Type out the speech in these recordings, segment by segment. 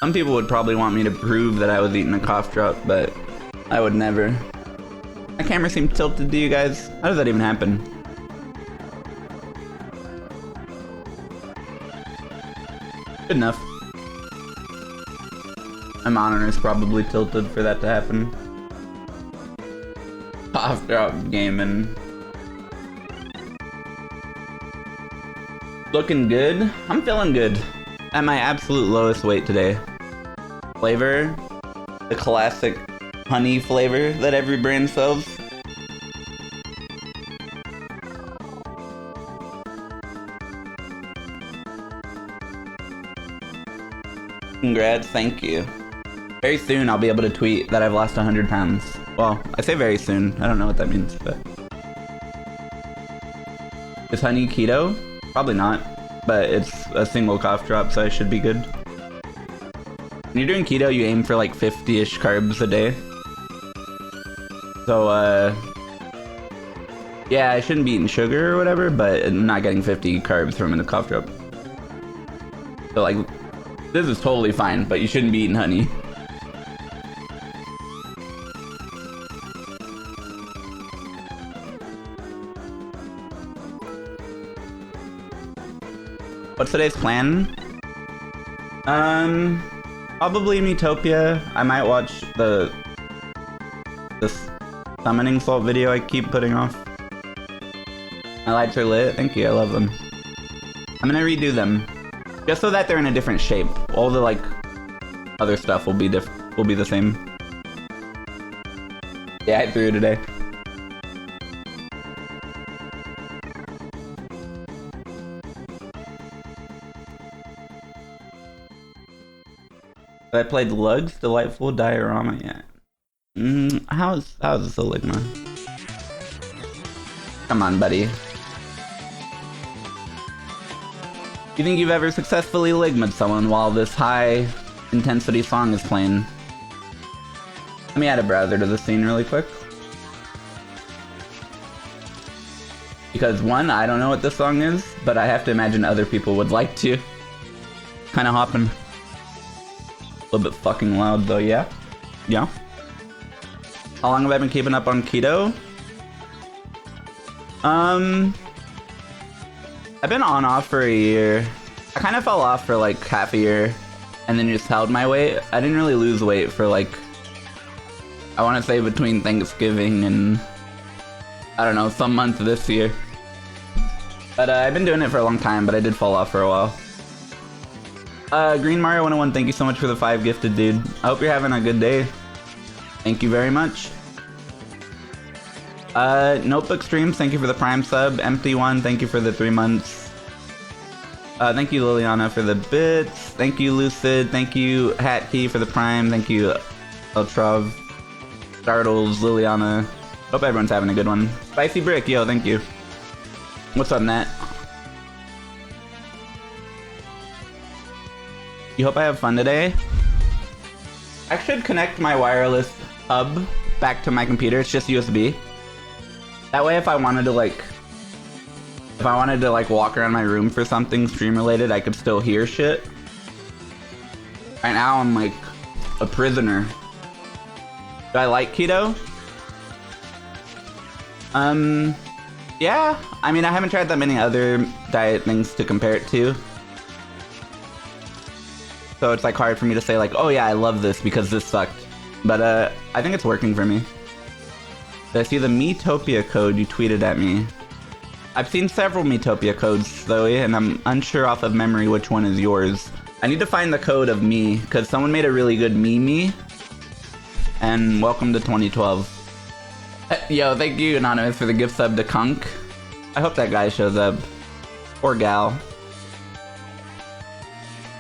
Some people would probably want me to prove that I was eating a cough drop, but I would never. My camera seems tilted to you guys. How does that even happen? Good enough. My monitor is probably tilted for that to happen. Cough drop gaming. Looking good. I'm feeling good. At my absolute lowest weight today. Flavor, the classic honey flavor that every brand sells. Congrats, thank you. Very soon I'll be able to tweet that I've lost 100 pounds. Well, I say very soon. I don't know what that means, but... Is honey keto? Probably not. But it's a single cough drop, so I should be good. When you're doing keto, you aim for like 50-ish carbs a day. So, yeah, I shouldn't be eating sugar or whatever, but I'm not getting 50 carbs from a cough drop. So, like, this is totally fine, but you shouldn't be eating honey. What's today's plan? Probably Miitopia. I might watch this summoning salt video I keep putting off. My lights are lit. Thank you. I love them. I'm gonna redo them, just so that they're in a different shape. All the like other stuff will be the same. Yeah, I threw today. I played Lug's Delightful Diorama yet. How's this a Ligma? Come on, buddy. You think you've ever successfully Ligma'd someone while this high intensity song is playing? Let me add a browser to the scene really quick. Because one, I don't know what this song is, but I have to imagine other people would like to. Kinda hopping. A little bit fucking loud though, yeah? Yeah? How long have I been keeping up on keto? I've been on off for a year. I kind of fell off for like half a year and then just held my weight. I didn't really lose weight for like, I want to say between Thanksgiving and I don't know, some month this year. But I've been doing it for a long time, but I did fall off for a while. Green Mario 101, thank you so much for the 5 gifted, dude. I hope you're having a good day. Thank you very much. Notebook Streams, thank you for the Prime sub. Empty One, thank you for the 3 months. Thank you, Liliana, for the bits. Thank you, Lucid. Thank you, Hat Key, for the Prime. Thank you, Eltrov, Startles, Liliana. Hope everyone's having a good one. Spicy Brick, yo, thank you. What's up, Nat? You hope I have fun today? I should connect my wireless hub back to my computer. It's just USB. That way if I wanted to like walk around my room for something stream related, I could still hear shit. Right now I'm like a prisoner. Do I like keto? Yeah. I mean, I haven't tried that many other diet things to compare it to. So it's like hard for me to say like, oh yeah, I love this because this sucked. But I think it's working for me. Did I see the Miitopia code you tweeted at me? I've seen several Miitopia codes though, and I'm unsure off of memory which one is yours. I need to find the code of me, because someone made a really good me. And welcome to 2012. Yo, thank you Anonymous for the gift sub to Kunk. I hope that guy shows up. Or gal.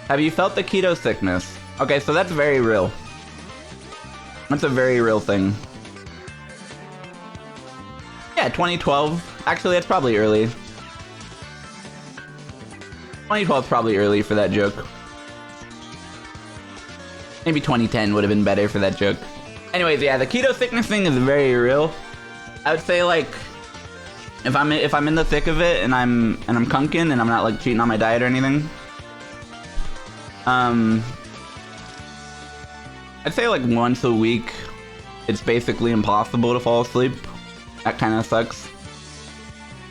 Have you felt the keto sickness? Okay, so that's very real. That's a very real thing. Yeah, 2012. Actually, that's probably early. 2012 is probably early for that joke. Maybe 2010 would have been better for that joke. Anyways, yeah, the keto sickness thing is very real. I would say like, if I'm in the thick of it and I'm kunking and I'm not like cheating on my diet or anything, I'd say like once a week, it's basically impossible to fall asleep. That kind of sucks.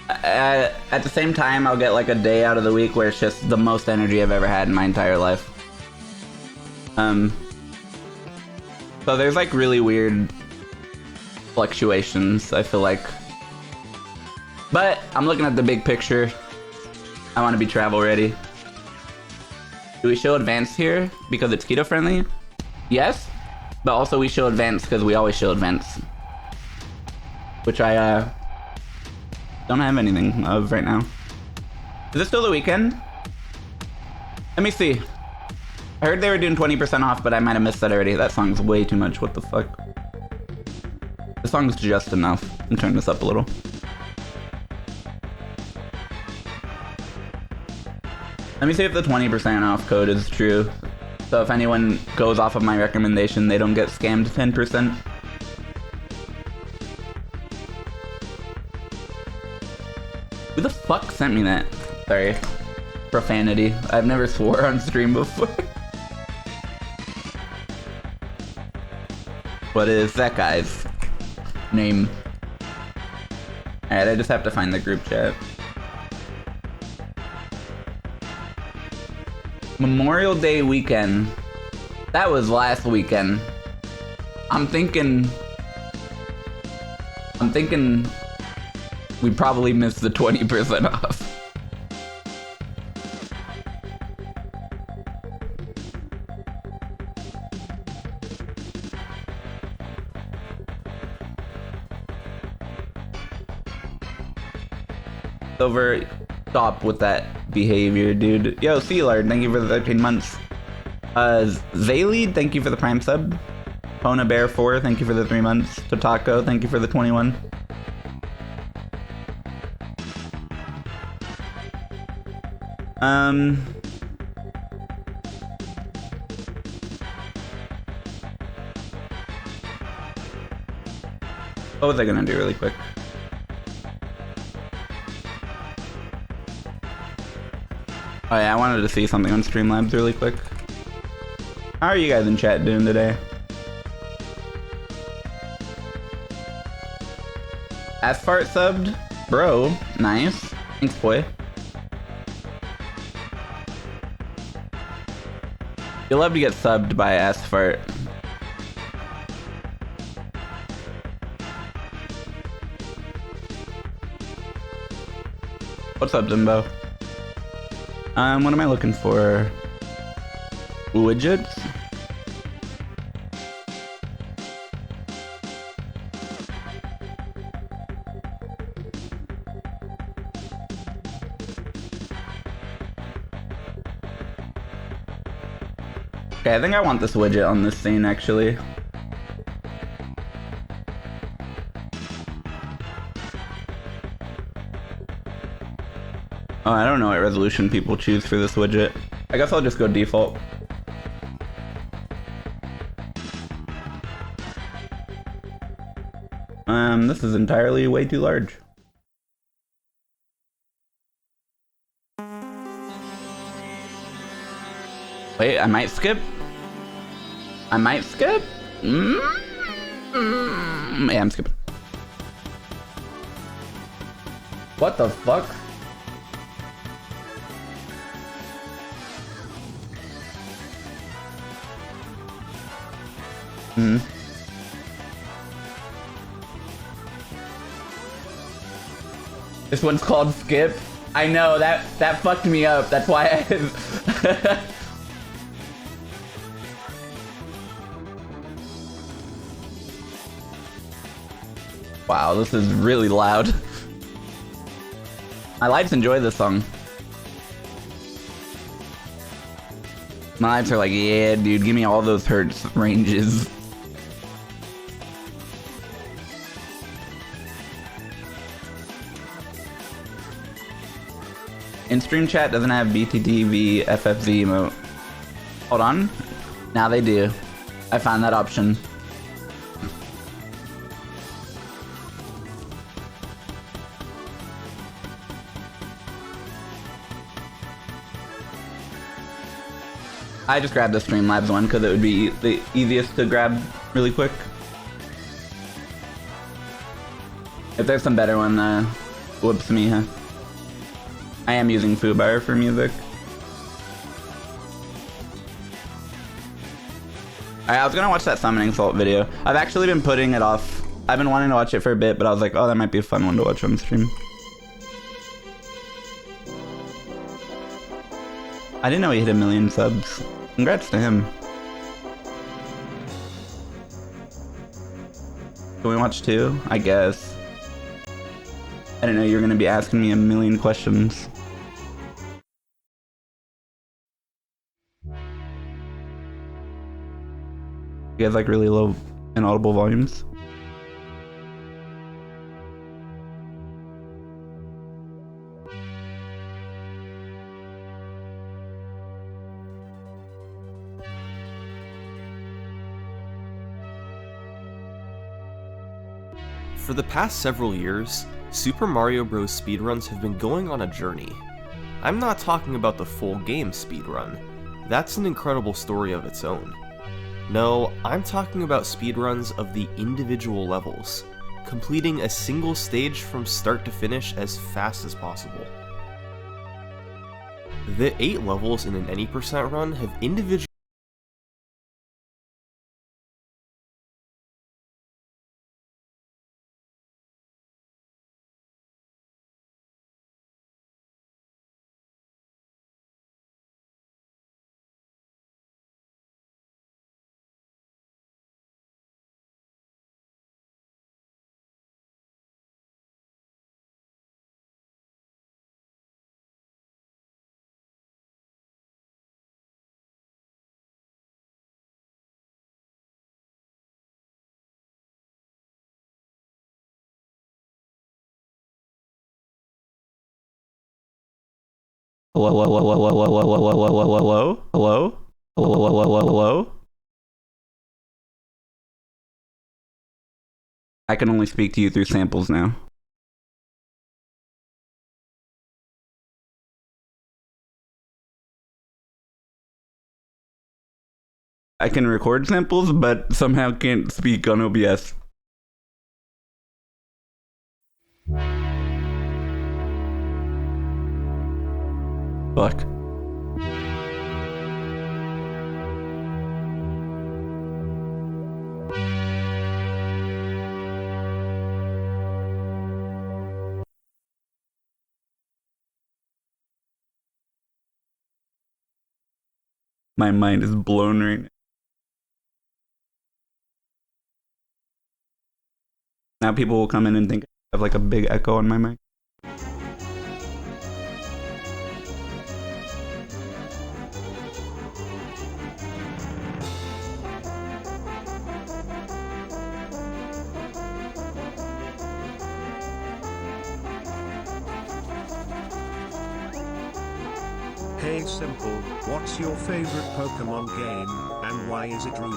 At the same time, I'll get like a day out of the week where it's just the most energy I've ever had in my entire life. So there's like really weird fluctuations, I feel like. But I'm looking at the big picture. I want to be travel ready. Do we show advanced here because it's keto friendly? Yes, but also we show advanced because we always show advanced. Which I don't have anything of right now. Is this still the weekend? Let me see. I heard they were doing 20% off, but I might have missed that already. That song's way too much. What the fuck? The song's just enough. I'm turning this up a little. Let me see if the 20% off code is true. So if anyone goes off of my recommendation, they don't get scammed 10%. Who the fuck sent me that? Sorry. Profanity. I've never swore on stream before. What is that guy's name? Alright, I just have to find the group chat. Memorial Day weekend. That was last weekend. I'm thinking we probably missed the 20% off. Over. Stop with that behavior, dude. Yo, Sealard, thank you for the 13 months. Zaylead, thank you for the Prime sub. Pona Bear 4, thank you for the 3 months. Totako, thank you for the 21. What was I gonna do really quick? Oh yeah, I wanted to see something on Streamlabs really quick. How are you guys in chat doing today? Asphalt subbed? Bro, nice. Thanks, boy. You'll love to get subbed by Asphalt. What's up, Dimbo? What am I looking for? Widgets? Okay, I think I want this widget on this scene, actually. Oh, I don't know what resolution people choose for this widget. I guess I'll just go default. This is entirely way too large. Wait, I might skip? I might skip? Yeah, I'm skipping. What the fuck? This one's called Skip. I know, that fucked me up. That's why I... Wow, this is really loud. My lights enjoy this song. My lights are like, yeah, dude, give me all those hertz ranges. In-stream chat doesn't have BTTV FFZ emote. Hold on. Now they do. I found that option. I just grabbed the Streamlabs one because it would be the easiest to grab really quick. If there's some better one, whoops me, huh? I am using Fubar for music. Alright, I was gonna watch that Summoning Salt video. I've actually been putting it off. I've been wanting to watch it for a bit, but I was like, oh, that might be a fun one to watch on stream. I didn't know he hit 1 million subs. Congrats to him. Can we watch 2? I guess. I didn't know you were gonna be asking me 1 million questions. You guys like really low inaudible volumes? For the past several years, Super Mario Bros. Speedruns have been going on a journey. I'm not talking about the full game speedrun. That's an incredible story of its own. No, I'm talking about speedruns of the individual levels, completing a single stage from start to finish as fast as possible. The 8 levels in an any% run have individual Hello? I can only speak to you through samples now. I can record samples, but somehow can't speak on OBS. Fuck. My mind is blown right now. Now people will come in and think I have like a big echo on my mic. Hey Simple, what's your favorite Pokemon game, and why is it Ruby?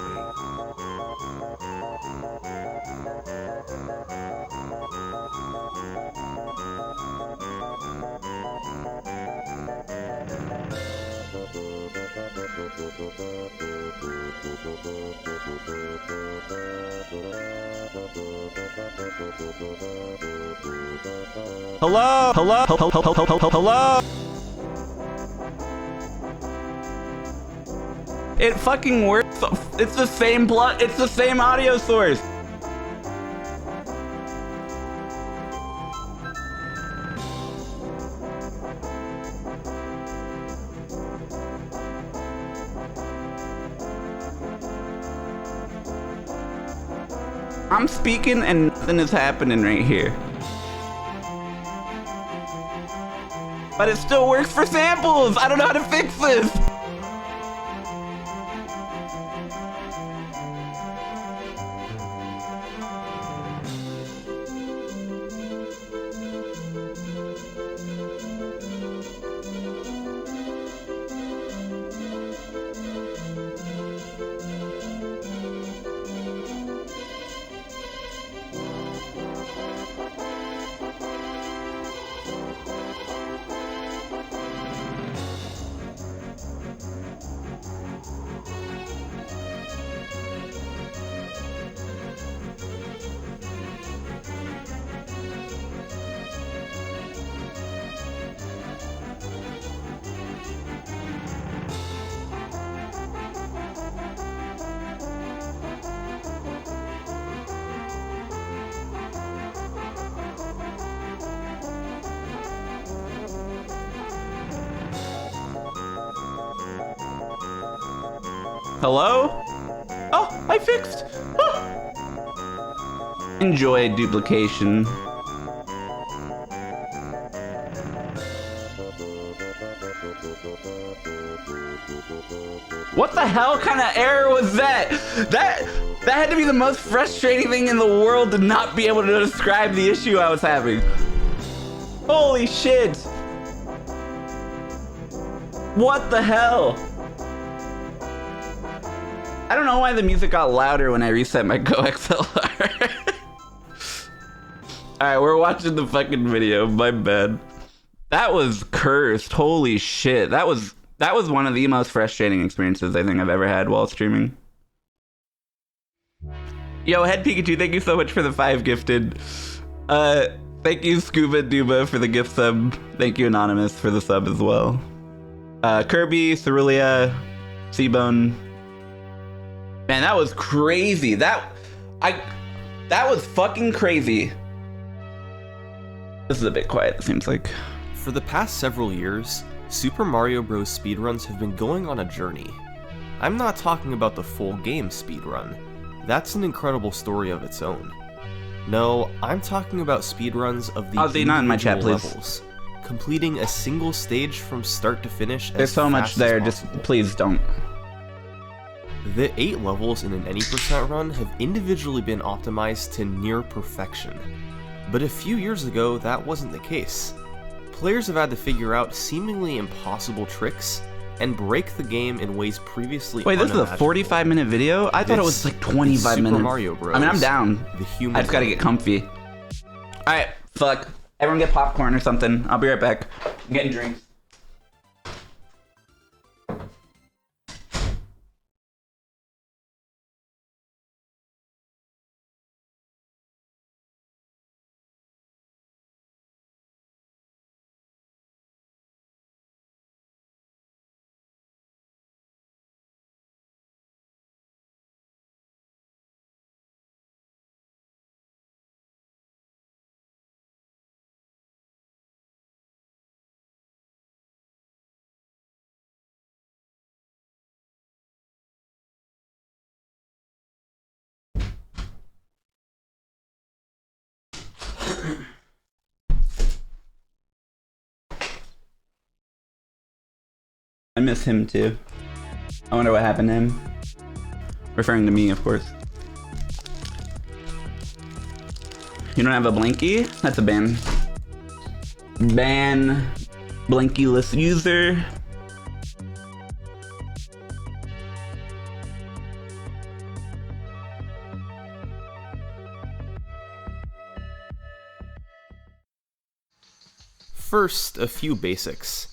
Hello? It fucking works. It's the same it's the same audio source. I'm speaking and nothing is happening right here. But it still works for samples. I don't know how to fix this. Hello? Oh, I fixed. Oh. Enjoy duplication. What the hell kind of error was that? That had to be the most frustrating thing in the world to not be able to describe the issue I was having. Holy shit. What the hell? I don't know why the music got louder when I reset my Go XLR. Alright, we're watching the fucking video, my bad. That was cursed, holy shit. That was one of the most frustrating experiences I think I've ever had while streaming. Yo, Head Pikachu, thank you so much for the 5 gifted. Thank you Scuba Duba for the gift sub. Thank you Anonymous for the sub as well. Kirby, Cerulean, Seabone. Man, that was crazy. That was fucking crazy. This is a bit quiet, it seems like. For the past several years, Super Mario Bros. Speedruns have been going on a journey. I'm not talking about the full game speedrun. That's an incredible story of its own. No, I'm talking about speedruns of the not in my chat, please. levels, completing a single stage from start to finish. There's so much there, just please don't. The 8 levels in an any percent run have individually been optimized to near perfection. But a few years ago, that wasn't the case. Players have had to figure out seemingly impossible tricks and break the game in ways previously Wait, this is a unimaginable. 45-minute video? I thought it was like 25 minutes. Super Mario Bros. I mean, I'm down. The human I just gotta get comfy. Alright, fuck. Everyone get popcorn or something. I'll be right back. I'm getting drinks. I miss him too. I wonder what happened to him. Referring to me, of course. You don't have a Blinky? That's a ban. Ban Blinky-less user. First, a few basics.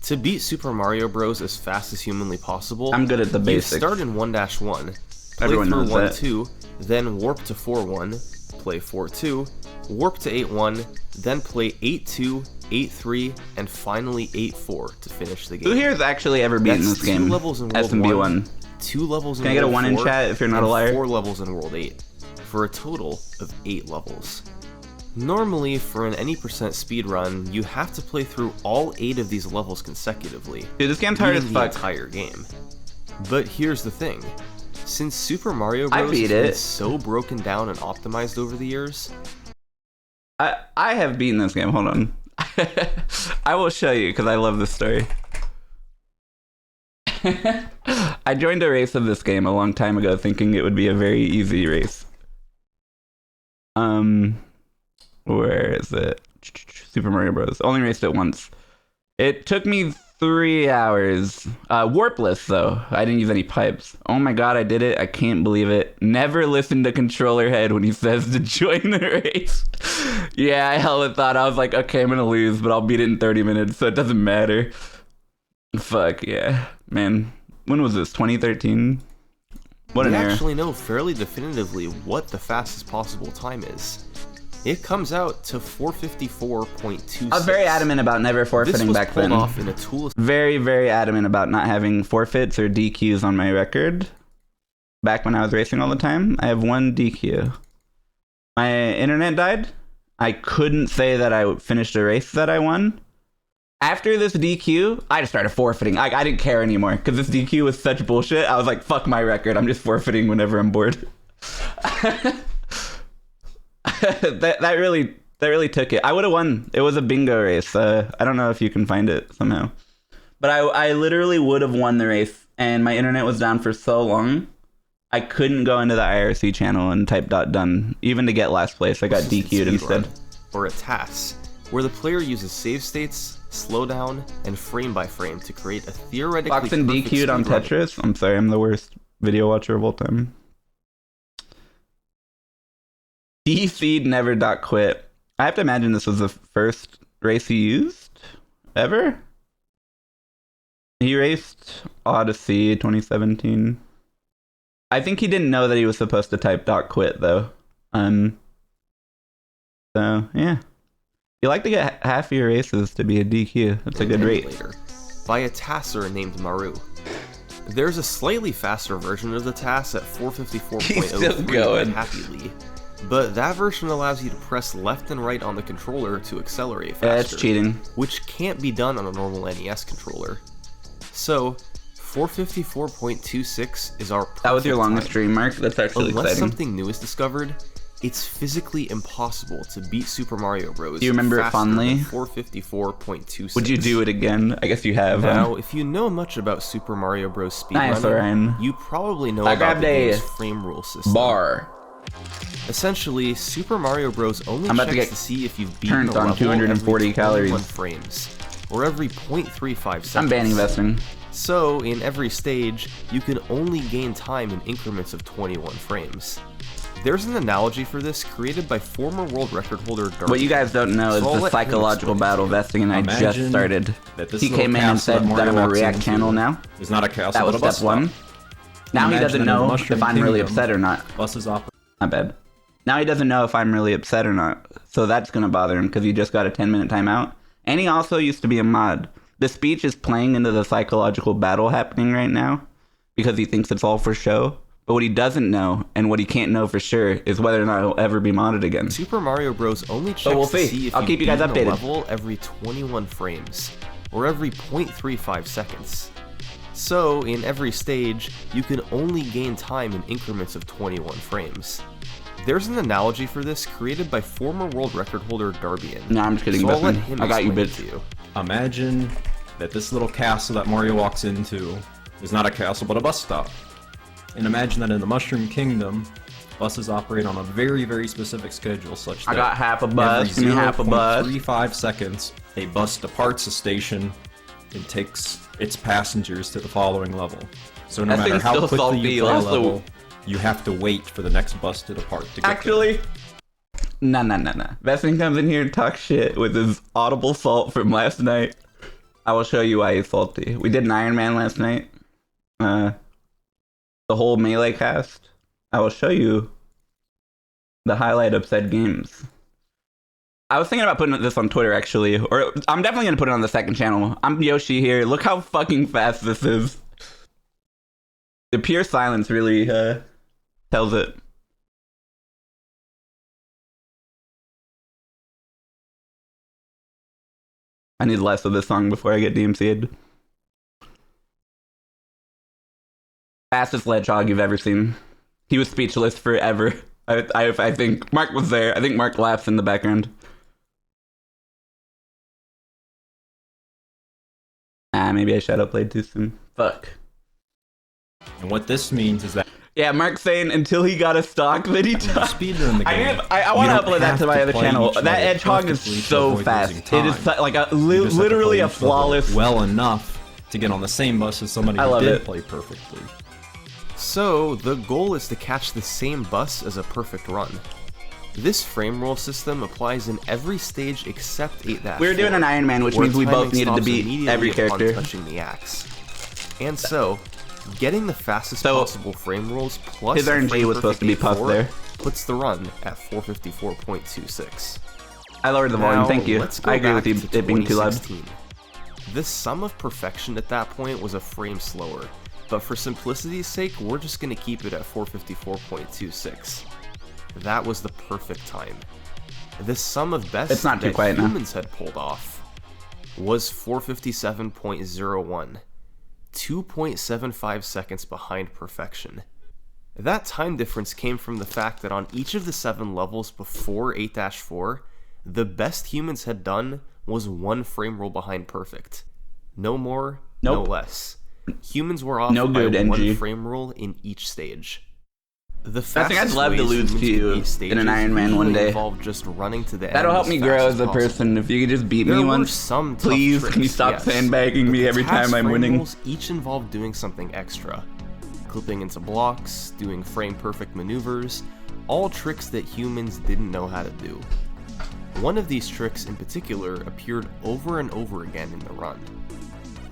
To beat Super Mario Bros. As fast as humanly possible, I'm good at the basics. You start in 1-1, play Everyone through knows that. 1-2, then warp to 4-1, play 4-2, warp to 8-1, then play 8-2, 8-3, and finally 8-4 to finish the game. Who here has actually ever beaten That's this game? 2 levels in World SMB 1, 2 levels in Can I get a World 1 in 4, chat if you're not and a liar? 4 levels in World 8, for a total of 8 levels. Normally, for an any percent speedrun, you have to play through all 8 of these levels consecutively, Dude, this game's hard as beating the fuck. entire game. But here's the thing. Since Super Mario I Bros. beat has been it. so broken down and optimized over the years, I have beaten this game. Hold on. I will show you because I love this story. I joined a race of this game a long time ago thinking it would be a very easy race. Where is it? Super Mario Bros. Only raced it once. It took me 3 hours. Warpless though. I didn't use any pipes. Oh my god, I did it. I can't believe it. Never listen to Controller Head when he says to join the race. Yeah, I hella thought. I was like, okay, I'm gonna lose, but I'll beat it in 30 minutes, so it doesn't matter. Fuck yeah. Man, when was this? 2013? What an we error. actually know fairly definitively what the fastest possible time is. It comes out to 454.26. I was very adamant about never forfeiting back then. This was pulled off in a tool. Very, very adamant about not having forfeits or DQs on my record. Back when I was racing all the time, I have 1 DQ. My internet died. I couldn't say that I finished a race that I won. After this DQ, I just started forfeiting. I didn't care anymore because this DQ was such bullshit. I was like, fuck my record. I'm just forfeiting whenever I'm bored. that really took it. I would have won. It was a bingo race. I don't know if you can find it somehow. But I literally would have won the race, and my internet was down for so long, I couldn't go into the IRC channel and type .done. Even to get last place, I got DQ'd instead. Or a TAS, where the player uses save states, slowdown, and frame by frame to create a theoretically Foxen DQ'd on Tetris? I'm sorry, I'm the worst video watcher of all time. DC'd never .quit. I have to imagine this was the first race he used ever. He raced Odyssey 2017. I think he didn't know that he was supposed to type .quit though. So yeah. You like to get half your races to be a DQ. That's a good rate. Later, by a TASer named Maru. There's a slightly faster version of the TAS at 454.03 happily. But that version allows you to press left and right on the controller to accelerate faster. Yeah, that's cheating. Which can't be done on a normal NES controller. So, 454.26 is our perfect That was your longest time. stream, Mark? That's actually Unless exciting. something new is discovered, it's physically impossible to beat Super Mario Bros. Do you remember it fondly? 454.26. Would you do it again? I guess you have. Now, if you know much about Super Mario Bros. Nice, speedrunning, Ryan. you probably know I about the grabbed a game's frame rule system. bar. Essentially, Super Mario Bros. Only I'm about to checks get to see if you've beaten turned a on level 240 every 21 calories. frames, or every 0.35 seconds. I'm banning vesting. So, in every stage, you can only gain time in increments of 21 frames. There's an analogy for this created by former world record holder Dark. What you guys don't know is So I'll the let him psychological explain it battle to you. vesting, and I just Imagine started. that this He little came in and castle said that that I'm a Mario walks React into channel now. is not a castle, That was but a bus step one. stop. Now he Imagine doesn't that in the know Mushroom if I'm really Kingdom, upset or not. Buses operate. My bad. Now he doesn't know if I'm really upset or not. So that's going to bother him because he just got a 10-minute timeout. And he also used to be a mod. The speech is playing into the psychological battle happening right now because he thinks it's all for show. But what he doesn't know, and what he can't know for sure, is whether or not he'll ever be modded again. Super Mario Bros. Only checks we'll to see. see if I'll you've keep you guys beaten a updated. level every 21 frames, or every 0.35 seconds. So, in every stage, you can only gain time in increments of 21 frames. There's an analogy for this created by former world record holder Darbian. No, I'm just kidding, So I'll let Buffman. him I got you, explain it bitch. to you. Imagine that this little castle that Mario walks into is not a castle, but a bus stop. And imagine that in the Mushroom Kingdom, buses operate on a very, very specific schedule, such that I got half a bus. Give me half a bus. 0.35 seconds, a bus departs the station and takes its passengers to the following level. So no That matter thing's how still quickly salty. you play a Also- level, you have to wait for the next bus to depart to get Actually, nah. Vesting comes in here and talks shit with his audible salt from last night. I will show you why he's salty. We did an Iron Man last night. The whole Melee cast. I will show you the highlight of said games. I was thinking about putting this on Twitter, actually. Or I'm definitely going to put it on the second channel. I'm Yoshi here. Look how fucking fast this is. The pure silence really tells it. I need less of this song before I get DMCA'd. Fastest Ledgehog you've ever seen. He was speechless forever. I think Mark was there. I think Mark laughs in the background. Maybe I shadow played too soon. Fuck. And what this means is that Yeah, Mark's saying until he got a stock that he you took. speedrun the game. I want to You don't upload that have to my other play channel. each That level hedgehog is perfectly to so avoid fast. losing It is time. like You just have to literally play a each level flawless. well enough to get on the same bus as somebody I who love did it. play perfectly. So, the goal is to catch the same bus as a perfect run. This frame roll system applies in every stage except 8-4. We were doing an Iron Man, which where means we timing both needed to stops beat immediately every upon character. touching the axe. And so, getting the fastest So, possible frame rolls plus his a RNG frame was supposed to be perfect puffed 8-4 there. puts the run at 454.26. I lowered the volume. Now, Thank you. let's go I agree with back you. to It being too loud. 2016. The sum of perfection at that point was a frame slower, but for simplicity's sake, we're just going to keep it at 454.26. That was the perfect time. The sum of best It's not too that quiet now. humans had pulled off. was 457.01, 2.75 seconds behind perfection. That time difference came from the fact that on each of the 7 levels before 8-4, the best humans had done was 1 frame roll behind perfect. No more, no less. Humans were off No good, by 1 NG. frame roll in each stage. The I think I'd fastest love to ways lose humans to you could beat stages in an Iron Man one usually day. involved just running to the That'll end help as me fast grow as as a possible. person. If you could just beat There me were once, some tough please. tricks, Can you stop yes, sandbagging but me the every task time I'm frame winning? rolls each involved doing something extra. Clipping into blocks, doing frame-perfect maneuvers, all tricks that humans didn't know how to do. One of these tricks in particular appeared over and over again in the run.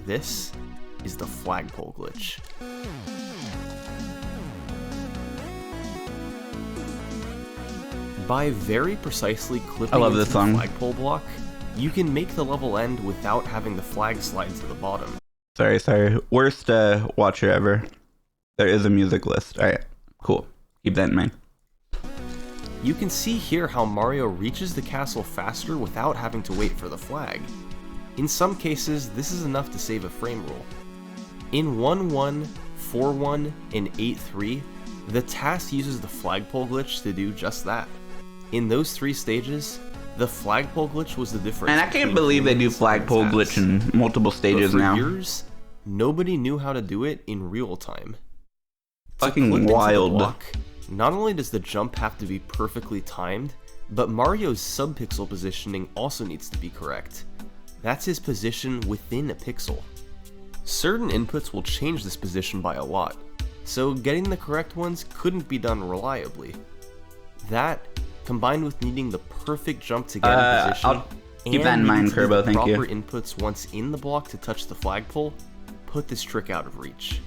This is the flagpole glitch. By very precisely clipping I love into this the song. flagpole block, you can make the level end without having the flag slide to the bottom. Sorry. Worst watcher ever. There is a music list. Alright, cool. Keep that in mind. You can see here how Mario reaches the castle faster without having to wait for the flag. In some cases, this is enough to save a frame roll. In 1-1, 4-1, and 8-3, the task uses the flagpole glitch to do just that. In those 3 stages, the flagpole glitch was the difference. And I can't between believe they do humans and flagpole tasks. glitch in multiple But stages for now. years, nobody knew how to do it in real time. To Fucking clip into the wild. block, not only does the jump have to be perfectly timed, but Mario's subpixel positioning also needs to be correct. That's his position within a pixel. Certain inputs will change this position by a lot, so getting the correct ones couldn't be done reliably. That, combined with needing the perfect jump to get in position, I'll keep and that in mind, needing to do Kerbo, the thank you. proper inputs once in the block to touch the flagpole, put this trick out of reach.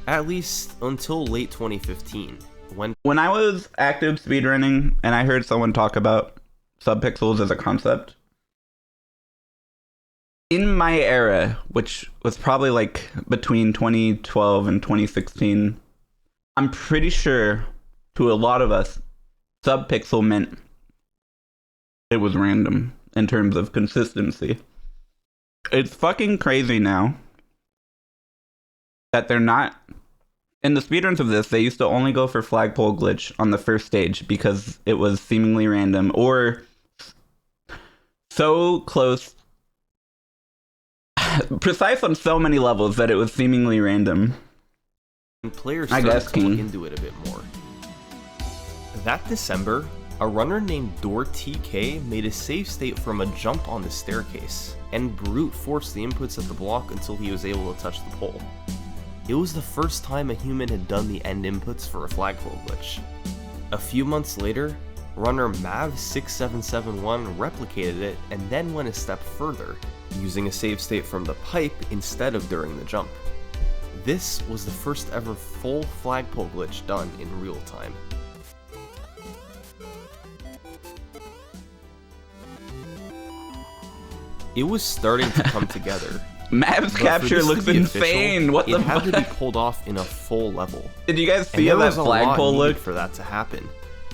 At least until late 2015, When I was active speedrunning and I heard someone talk about subpixels as a concept, in my era, which was probably like between 2012 and 2016, I'm pretty sure to a lot of us, subpixel meant it was random in terms of consistency. It's fucking crazy now that they're not. In the speedruns of this, they used to only go for flagpole glitch on the first stage because it was seemingly random or so close, precise on so many levels that it was seemingly random. players I started guess, to look King. into it a bit more. That December, a runner named DoorTK made a save state from a jump on the staircase, and brute forced the inputs at the block until he was able to touch the pole. It was the first time a human had done the end inputs for a flagpole glitch. A few months later, runner Mav6771 replicated it and then went a step further, using a save state from the pipe instead of during the jump. This was the first ever full flagpole glitch done in real time. It was starting to come together. Mav's But for capture this to looks be official, insane. What the it had to be fuck? pulled off in a full level. Did you guys And see there how that was a lot flagpole needed looked? for that to happen.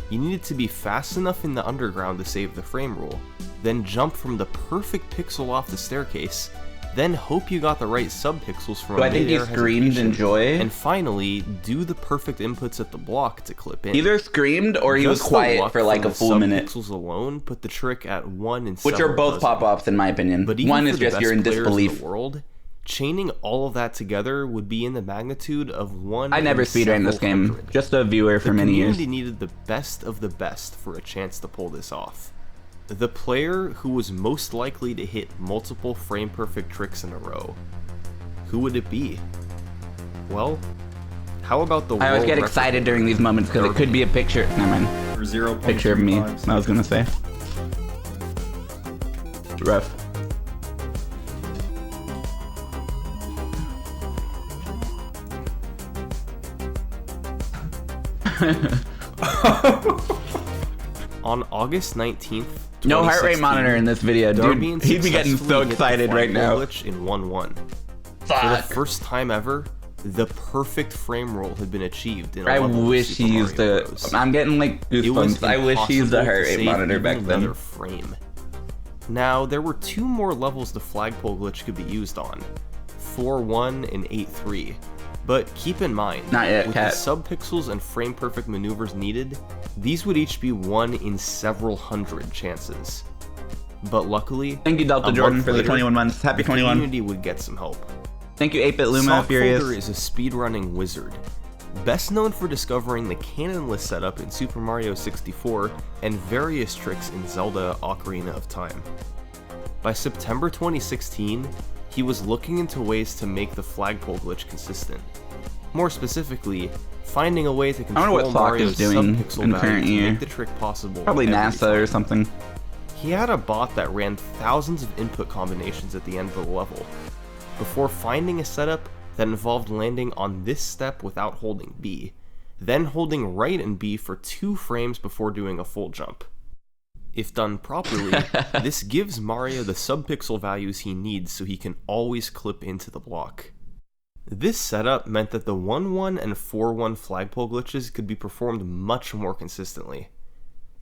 You needed to be fast enough in the underground to save the frame roll, then jump from the perfect pixel off the staircase, then hope you got the right subpixels from Do a I think he mid-air screamed hesitation, in joy? and finally do the perfect inputs at the block to clip in. Either screamed or he was Just the quiet luck for like from a full the minute. subpixels alone put the trick at 1 in Which are several both dozen. pop-offs in my opinion. But even One for is the just you're in best players in disbelief. the world, chaining all of that together would be in the magnitude of 1 I never in speedran this several game. hundred. Just a viewer for The many years. community needed the best of the best for a chance to pull this off. The player who was most likely to hit multiple frame-perfect tricks in a row. Who would it be? Well, how about the I always world get record excited during these moments because it could be a picture. Never mind. For 0.35 Picture of me. seconds. I was gonna say. Rough. On August 19th, No heart rate 2016, monitor in this video, Darbian dude. He'd be getting so successfully hit the excited right flagpole now. glitch in 1-1. For the first time ever, the perfect frame roll had been achieved in a I level of wish he Super used Mario the. Bros. I'm getting like It was goosebumps. I wish he used impossible a heart to rate save monitor even back another then. frame. Now, there were 2 more levels the flagpole glitch could be used on, 4-1 and 8-3. But keep in mind, Not yet, with Cat. the sub-pixels and frame-perfect maneuvers needed, these would each be 1 in several hundred chances. But luckily, Thank you, Delta a Jordan, month for the later, 21 months. Happy the 21. community would get some help. Thank you, 8-Bit Luma, Furious. Sockfolder is a speedrunning wizard, best known for discovering the canonless setup in Super Mario 64 and various tricks in Zelda Ocarina of Time. By September 2016, he was looking into ways to make the flagpole glitch consistent. More specifically, finding a way to wonder what control Flock Mario's is doing sub-pixel in the value current to year. make the trick possible. Probably every NASA time. or something. He had a bot that ran thousands of input combinations at the end of the level, before finding a setup that involved landing on this step without holding B, then holding right and B for 2 frames before doing a full jump. If done properly, this gives Mario the sub-pixel values he needs so he can always clip into the block. This setup meant that the 1-1 and 4-1 flagpole glitches could be performed much more consistently.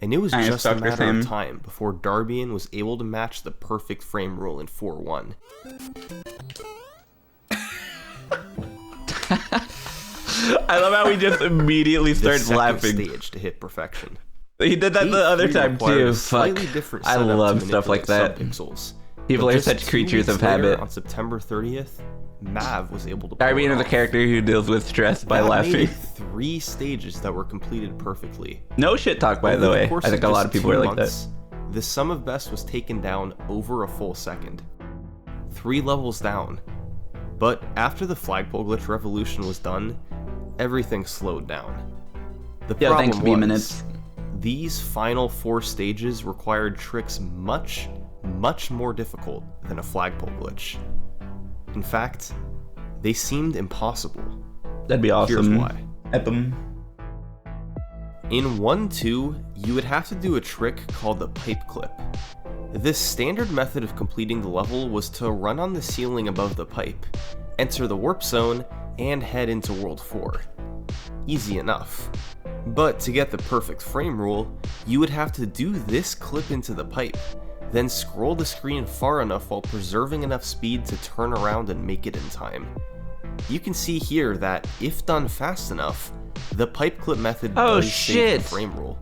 And it was Nice, just a Dr. matter Sam. of time before Darbian was able to match the perfect frame rule in 4-1. I love how he just immediately The starts second laughing. stage to hit perfection. He did that the other 8-3 time required too. a Fuck. slightly different I setup to love stuff like that. manipulate sub-pixels. People But are just such 2 creatures weeks of habit. later, on September 30th, Mav was able to pull Darbian it is a off. character who deals with stress by That laughing. made it 3 stages that were completed perfectly. No shit talk, by Over the way. course I think a lot just of people 2 are like that. months, the sum of best was taken down over a full second. 3 levels down. But after the flagpole glitch revolution was done, everything slowed down. The Yeah, problem thanks, B was, minutes. these final 4 stages required tricks much more difficult than a flagpole glitch. In fact, they seemed impossible. That'd be awesome. Here's why. Epim. In 1-2, you would have to do a trick called the pipe clip. This standard method of completing the level was to run on the ceiling above the pipe, enter the warp zone, and head into World 4. Easy enough. But to get the perfect frame rule, you would have to do this clip into the pipe, then scroll the screen far enough while preserving enough speed to turn around and make it in time. You can see here that, if done fast enough, the pipe clip method Oh, does save shit. the frame rule.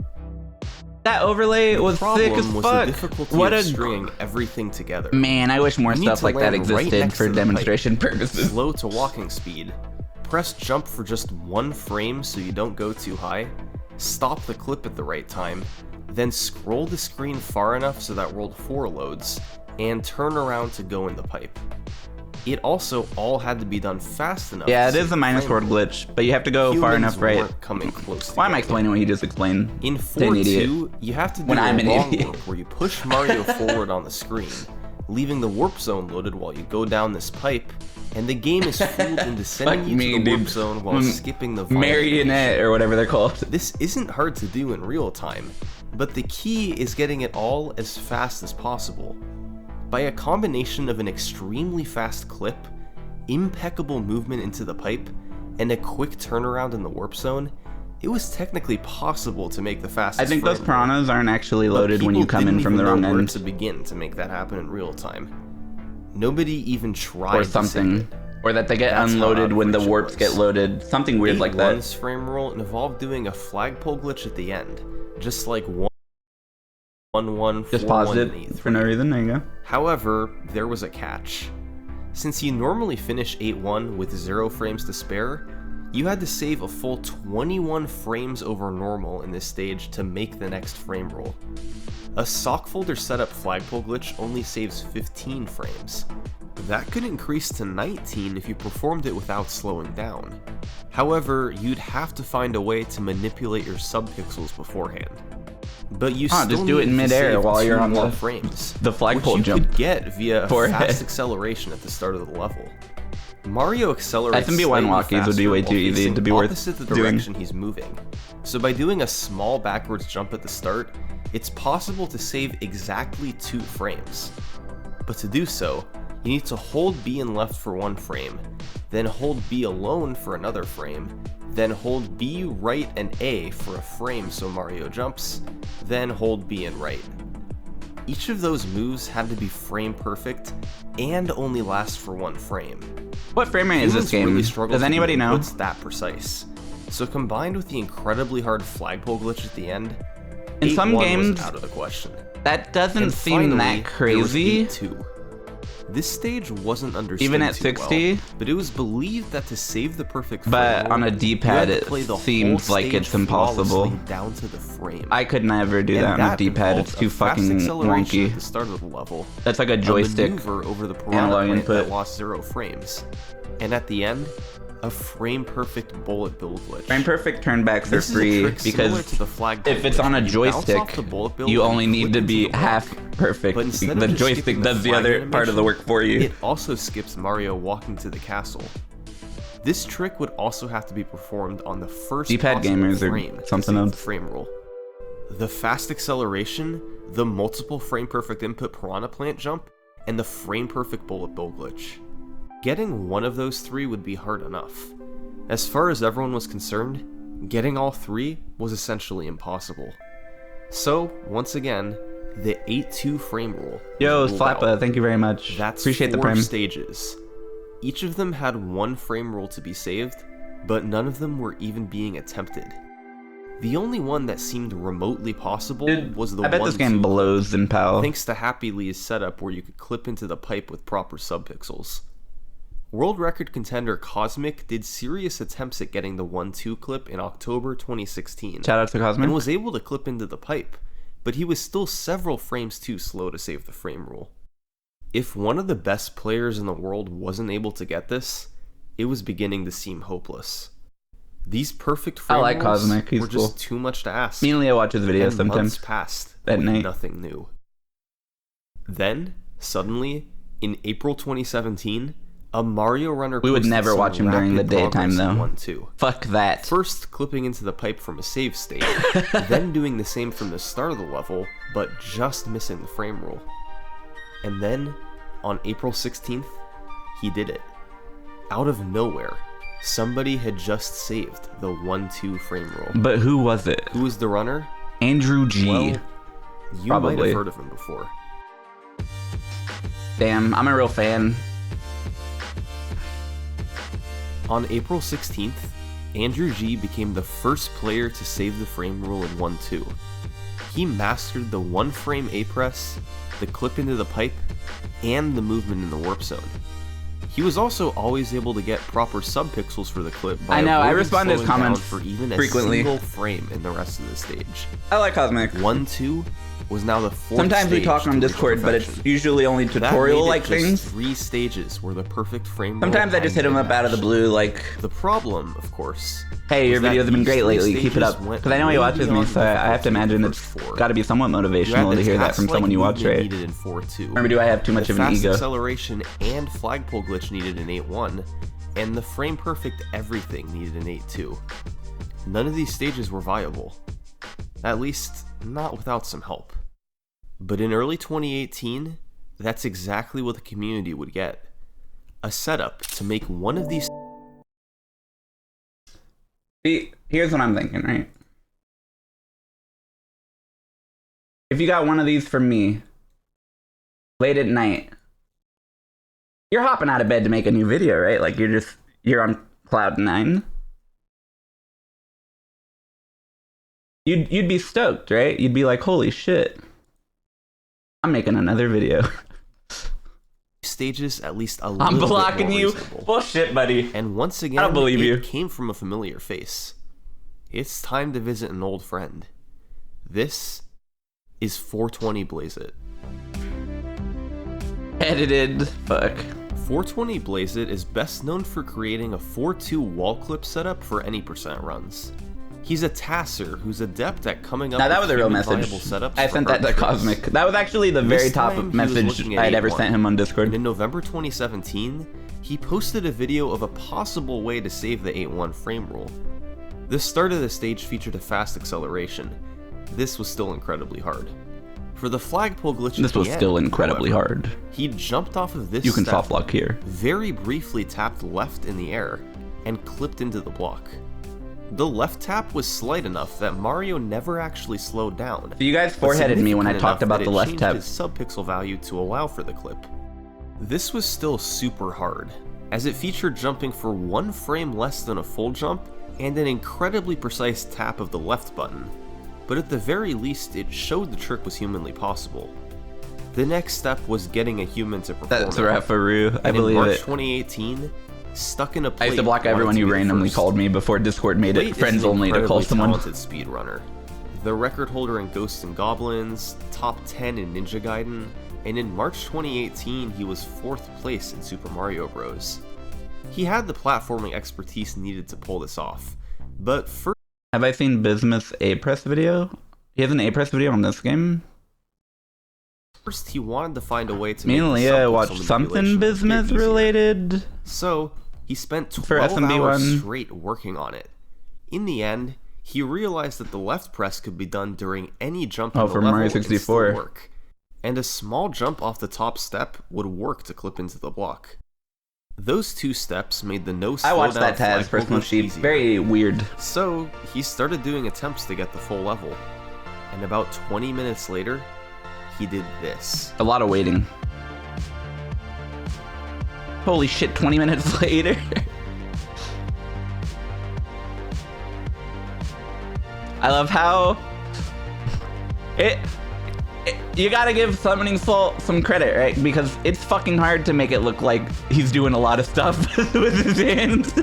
That overlay The was sick as problem was fuck. the difficulty What of a stringing everything together. man! I wish more You need stuff to like that land right existed next for to the pipe. demonstration purposes. Slow to walking speed, press jump for just 1 frame so you don't go too high, stop the clip at the right time, then scroll the screen far enough so that World 4 loads, and turn around to go in the pipe. It also all had to be done fast enough. Yeah, to it is save a the minus frame word rule. glitch, but you have to go far Humans enough right. weren't coming close Why am I together. explaining what he just explained? In To an idiot. 4-2, you have to do When a I'm an long idiot. warp where you push Mario forward on the screen, leaving the warp zone loaded while you go down this pipe, and the game is fooled into sending Fuck you me, to the warp dude. zone while skipping the volume Marionette or whatever they're called. This isn't hard to do in real time, but the key is getting it all as fast as possible. By a combination of an extremely fast clip, impeccable movement into the pipe, and a quick turnaround in the warp zone, it was technically possible to make the fastest I think those frame rule. piranhas aren't actually But loaded when you people come in didn't from the even wrong know where end. to begin to make that happen in real time. Nobody even tried Or to save something. it. Or that they get That's how unloaded when the out of reach it warps was. get loaded. Something weird like that. 8-1's frame rule involved doing a flagpole glitch at the end, just like 1-1, Just 4-1, paused and it 8-3. for no reason. There you go. However, there was a catch. Since you normally finish 8-1 with 0 frames to spare, you had to save a full 21 frames over normal in this stage to make the next frame roll. A sock folder setup flagpole glitch only saves 15 frames. That could increase to 19 if you performed it without slowing down. However, you'd have to find a way to manipulate your subpixels beforehand. But you still just do it in need to midair save while you're 2 on more the- frames, the flagpole which you jump could get via a forehead. fast acceleration at the start of the level. Mario accelerates SMB1 slightly walkies would be way faster too while easy facing to be worth opposite the doing. direction he's moving. So by doing a small backwards jump at the start, it's possible to save exactly 2 frames. But to do so, you need to hold B and left for 1 frame, then hold B alone for another frame, then hold B, right, and A for a frame so Mario jumps, then hold B and right. Each of those moves had to be frame perfect and only last for 1 frame. What frame rate is this Humans game? really struggle Does to anybody get know? inputs that precise. So combined with the incredibly hard flagpole glitch at the end, In some 8-1 games, was out of the question. That doesn't And seem finally, that there was crazy. 8-2. This stage wasn't understood Even at too 60? well, but it was believed that to save the perfect frame But roll, on a you D-pad, had to it play the seems whole like stage it's impossible. flawlessly down to the frame. I could never do And that on a that D-pad. involved It's too a fast fucking acceleration wonky. at the start of the level, That's like a joystick. a maneuver over the piranha analog plant input. that lost 0 frames, and at the end, a frame-perfect bullet bill glitch. Frame perfect turnbacks are This is a free trick similar because to the flagpole if it's glitch. on a You bounce joystick, off the bullet bill you and only need clip to into be the block. half perfect. But instead of The just joystick skipping does the flag other part of the work for you. It also skips Mario walking to the castle. This trick would also have to be performed on the first D-pad possible gamers are frame to something save else. the frame roll. The fast acceleration, the multiple frame perfect input piranha plant jump, and the frame perfect bullet bill glitch. Getting one of those 3 would be hard enough. As far as everyone was concerned, getting all 3 was essentially impossible. So, once again, the 8-2 frame rule. Yo, was ruled out. Slappa, thank you very much. That's Appreciate the 4 prime. stages. Each of them had 1 frame rule to be saved, but none of them were even being attempted. The only one that seemed remotely possible Dude, was the I bet this 1-2 game blows in PAL. thanks to Happy Lee's setup where you could clip into the pipe with proper subpixels. World record contender Cosmic did serious attempts at getting the 1-2 clip in October 2016, Shout out to Cosmic. and was able to clip into the pipe, but he was still several frames too slow to save the frame rule. If one of the best players in the world wasn't able to get this, it was beginning to seem hopeless. These perfect frame I like rules Cosmic, he's were cool. just too much to ask. Me and Leo watch his videos And months sometimes. passed at with night. nothing new. Then, suddenly, in April 2017, a Mario Runner We would posted never some watch him during the rapid daytime, progress in though. 1-2. Fuck that. First clipping into the pipe from a save state, then doing the same from the start of the level, but just missing the frame rule. And then, on April 16th, he did it. Out of nowhere, somebody had just saved the 1-2 frame rule. But who was it? Who was the runner? Andrew G. Well, you might Probably. have heard of him before. Damn, I'm a real fan. On April 16th, Andrew G became the first player to save the frame rule in 1-2. He mastered the 1-frame A-press, the clip into the pipe, and the movement in the warp zone. He was also always able to get proper subpixels for the clip by I know, I avoiding respond to his slowing down comments for even a frequently. single frame in the rest of the stage. I like Cosmic. 1-2 was now the 4th Sometimes we stage talk to on reach Discord, but it's perfection. usually only That made tutorial-like it just things. 3 stages where the perfect frame roll Sometimes I just hit him hadn't up been out of the matched. blue, like, The problem, of course, hey, your was that videos have been these great 3 lately, keep it stages up. went Because I know he way watches me, beyond so I have to difficulty imagine in it's the first 4. got to be somewhat You had motivational the to hear that from task-like someone you watch, movement right? needed in 4-2, Or do I have too much the of an fast ego? acceleration and flagpole glitch needed in 8-1, and the frame perfect everything needed in 8-2. None of these stages were viable. At least, not without some help. But in early 2018, that's exactly what the community would get. A setup to make one of these... See, here's what I'm thinking, right? If you got one of these from me, late at night, you're hopping out of bed to make a new video, right? Like, you're on cloud 9. You'd be stoked, right? You'd be like, holy shit, I'm making another video. stages at least a little I'm bit blocking more you. reasonable. Bullshit, buddy. And once again, I don't believe it you. came from a familiar face. It's time to visit an old friend. This is 420 Blaze It. Edited. Fuck. 420 Blaze It is best known for creating a 4-2 wall clip setup for any percent runs. He's a tasser who's adept at coming up Now that with was a real human message. viable setups I for sent that hard to tricks. Cosmic. That was actually the very This top time, he was message looking at I'd ever 8-1. sent him on And Discord. in November 2017, he posted a video of a possible way to save the 8-1 frame rule. The start of the stage featured a fast acceleration. This was still incredibly hard. For the flagpole glitch at This the was end, still incredibly however, hard. he jumped off of this You can step, soft lock here. very briefly tapped left in the air, and clipped into the block. The left tap was slight enough that Mario never actually slowed down. So you guys but foreheaded me when I significant talked enough about that the it left changed tap. his subpixel value to allow for the clip. This was still super hard, as it featured jumping for 1 frame less than a full jump and an incredibly precise tap of the left button, but at the very least it showed the trick was humanly possible. The next step was getting a human to perform That's it. Rafaru, I And believe in March it. 2018, Stuck in a Plate I used to block wanted everyone to who be the randomly first. called me before Discord made Plate it is friends an only to call incredibly someone. talented speedrunner, the record holder in Ghosts and Goblins, top 10 in Ninja Gaiden, and in March 2018 he was 4th place in Super Mario Bros. He had the platforming expertise needed to pull this off, but first Have I seen Bismuth's A-Press video? He has an A-Press video on this game? he wanted to find a way to Me make and the Leah subpixel watched something manipulation a bit Bismuth easier. related. So, he spent For 12 SMB1. hours straight working on it. In the end, he realized that the left press could be done during any jump in the for level Mario and still 64. work. And a small jump off the top step would work to clip into the block. Those 2 steps made the no slowdown I watched that Taz flagpole personal glitch sheet. easier. Very weird. So, he started doing attempts to get the full level. And about 20 minutes later, he did this. A lot of waiting. Holy shit, 20 minutes later. I love how you gotta give Summoning Soul some credit, right? Because it's fucking hard to make it look like he's doing a lot of stuff with his hands.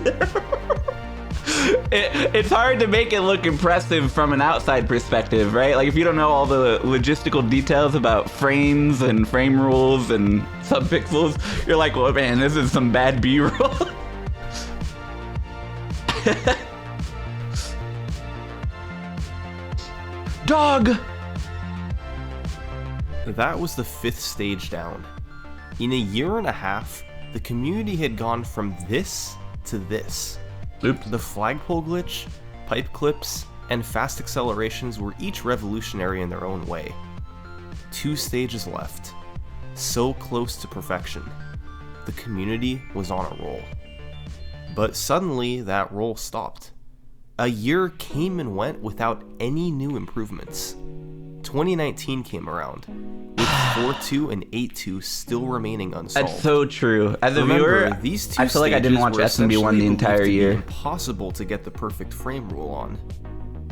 It's hard to make it look impressive from an outside perspective, right? Like if you don't know all the logistical details about frames and frame rules and subpixels, you're like, well, man, this is some bad B-roll. Dog! That was the 5th stage down. In a year and a half, the community had gone from this to this. Oops. The flagpole glitch, pipe clips, and fast accelerations were each revolutionary in their own way. 2 stages left. So close to perfection. The community was on a roll. But suddenly, that roll stopped. A year came and went without any new improvements. 2019 came around, with 4.2 and 8.2 still remaining unsolved. That's so true. As a Remember, viewer, these 2 I feel like I didn't stages watch were SMB1 essentially the entire believed to be year. impossible to get the perfect frame rule on.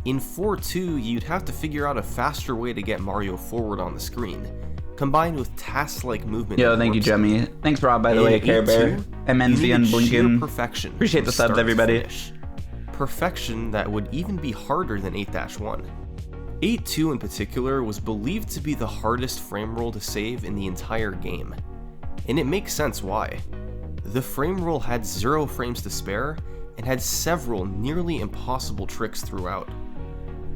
In 4.2, you'd have to figure out a faster way to get Mario forward on the screen, combined with task-like movement. Yo, in thank you, warp speed. Jummy. Thanks, Rob, by the way, Care Bear. MNZ and Blinken. Perfection. Appreciate from the subs, start to everybody. finish. Perfection that would even be harder than 8-1. 8.2 in particular was believed to be the hardest frame roll to save in the entire game. And it makes sense why. The frame roll had 0 frames to spare and had several nearly impossible tricks throughout.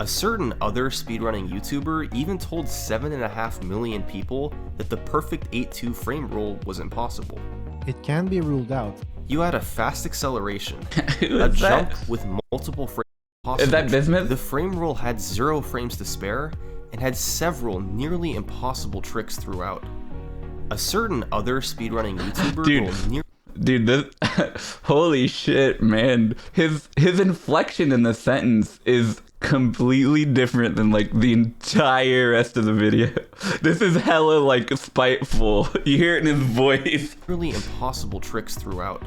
A certain other speedrunning YouTuber even told 7.5 million people that the perfect 8.2 frame roll was impossible. It can be ruled out. You had a fast acceleration, Who a is jump that? with multiple frames Is that possible. Bismuth? The frame roll had 0 frames to spare and had several nearly impossible tricks throughout. A certain other speedrunning YouTuber Dude. will Dude, this holy shit, man. His inflection in the sentence is completely different than like the entire rest of the video. This is hella like spiteful. You hear it in his voice. nearly impossible tricks throughout.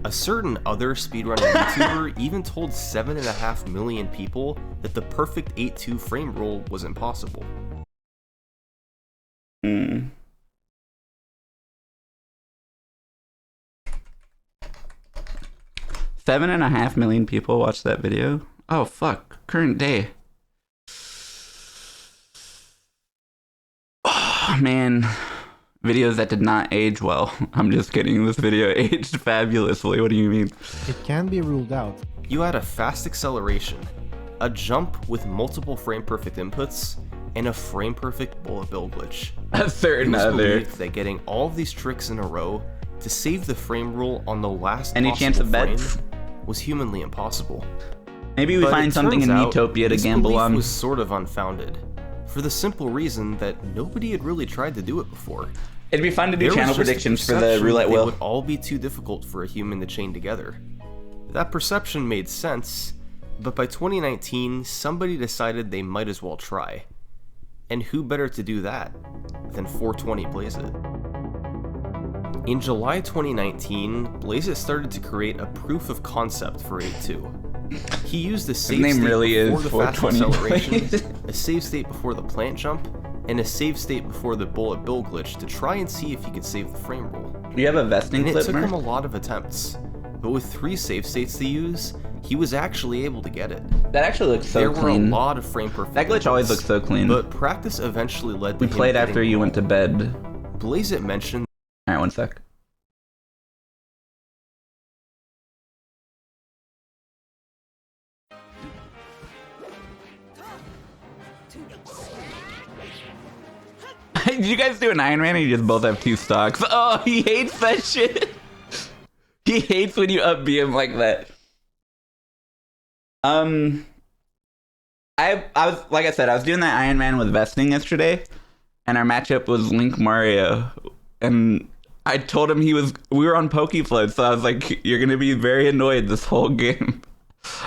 A certain other speedrunning YouTuber even told 7.5 million people that the perfect 8.2 frame roll was impossible. 7.5 million people watched that video. Oh fuck, current day. Oh man, videos that did not age well. I'm just kidding, this video aged fabulously. What do you mean? It can be ruled out. You had a fast acceleration, a jump with multiple frame perfect inputs, and a frame perfect bullet bill glitch. A It certain was other. believed that getting all of these tricks in a row to save the frame rule on the last Any chance of possible bets? frame was humanly impossible. Maybe we But find it something in turns out Miitopia to this gamble belief on. was sort of unfounded, for the simple reason that nobody had really tried to do it before. It'd be fun to do There was channel just a predictions for the perception roulette that they wheel. would all be too difficult for a human to chain together. That perception made sense, But by 2019, somebody decided they might as well try. And who better to do that than 420 Blazeit? In July 2019, Blazeit started to create a proof of concept for 8.2. He used a save name state really before is the fast 420 acceleration, a save state before the plant jump, and a save state before the bullet bill glitch to try and see if he could save the frame roll. You have a vesting And it clip, took Mark? him a lot of attempts, but with 3 save states to use, he was actually able to get it. That actually looks so There clean. were a lot of frame perfect That glitch always glitches, looks so clean. but practice eventually led to We played him after getting you the went to roll. bed. Blazeit mentioned Alright, 1 sec. Did you guys do an Iron Man or you just both have 2 stocks? Oh, he hates that shit. He hates when you up B him like that. I was, like I said, I was doing that Iron Man with vesting yesterday, and our matchup was Link Mario, and I told him we were on PokeFloat, so I was like, you're gonna be very annoyed this whole game.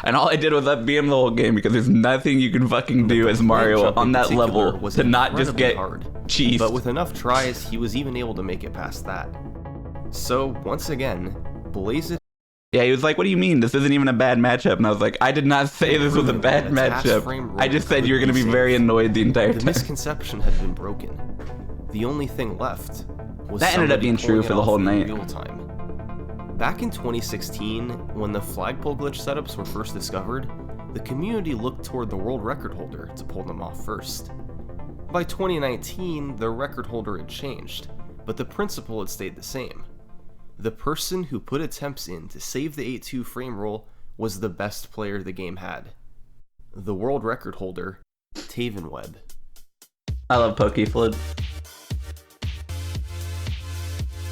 And all I did was up B him the whole game because there's nothing you can fucking do as Mario jump on in that particular level was to not just incredibly get hard. cheesed. But with enough tries, he was even able to make it past that. So, once again, Blazeit Yeah, he was like, what do you mean? This isn't even a bad matchup. And I was like, I did not say this was a bad Attached frame matchup. roll I just said you were going to be could be very saved. annoyed the entire The time. misconception had been broken. The only thing left was That ended up somebody being true pulling for it the off whole in night. real time. Back in 2016, when the flagpole glitch setups were first discovered, the community looked toward the world record holder to pull them off first. By 2019, the record holder had changed, but the principle had stayed the same. The person who put attempts in to save the 8.2 frame roll was the best player the game had. The world record holder, Taven Webb. I love PokeFloat.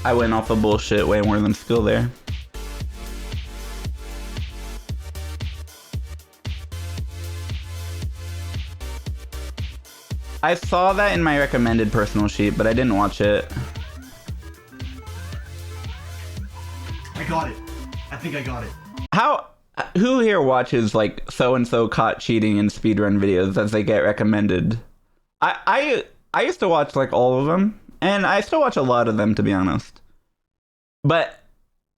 I went off of bullshit way more than skill there. I saw that in my recommended personal sheet, but I didn't watch it. I got it. I think I got it. Who here watches like so-and-so caught cheating in speedrun videos as they get recommended? I used to watch like all of them, and I still watch a lot of them, to be honest. But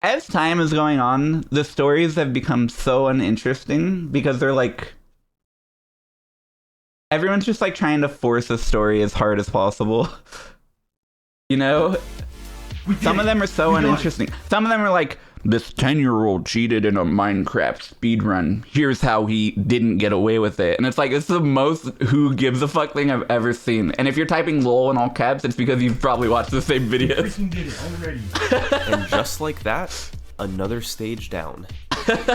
as time is going on, the stories have become so uninteresting because they're like, everyone's just like trying to force a story as hard as possible. You know? Some of them are so uninteresting. Some of them are like, this 10-year-old cheated in a Minecraft speedrun. Here's how he didn't get away with it. And it's like, it's the most who gives a fuck thing I've ever seen. And if you're typing LOL in all caps, it's because you've probably watched the same videos. Freaking did it already. And just like that, another stage down.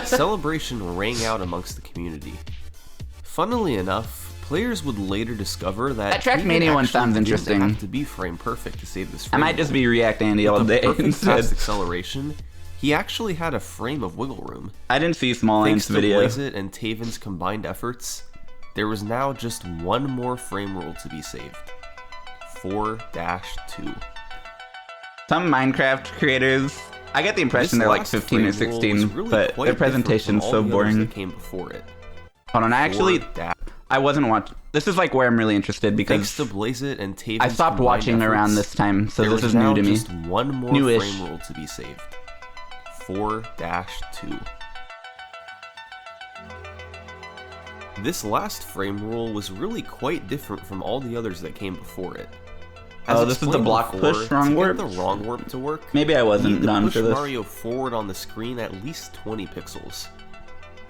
Celebration rang out amongst the community. Funnily enough, players would later discover that That Trackmania Taven one actually sounds didn't interesting. have to be frame perfect to save this I frame might just roll. be React Andy all With the day perfect instead. fast acceleration, he actually had a frame of wiggle room. I didn't see Small Thanks Ant's to video. Blazeit and Taven's combined efforts, there was now just one more frame roll to be saved. 4-2. Some Minecraft creators, I get the impression This they're like last 15 or frame roll 16, was really but quite their different presentation's from all so the others boring. that came before it. Hold on, I wasn't watching. This is like where I'm really interested Thanks because to Blazeit and Taven's I stopped combined watching around efforts, this time, so there this was is new now to me. just one more Newish. frame roll to be saved. 4-2. This last frame roll was really quite different from all the others that came before it. Oh, this is the explained block before, push wrong to warp? get the wrong warp to work, Maybe I you wasn't need to done push for this. Mario forward on the screen at least 20 pixels.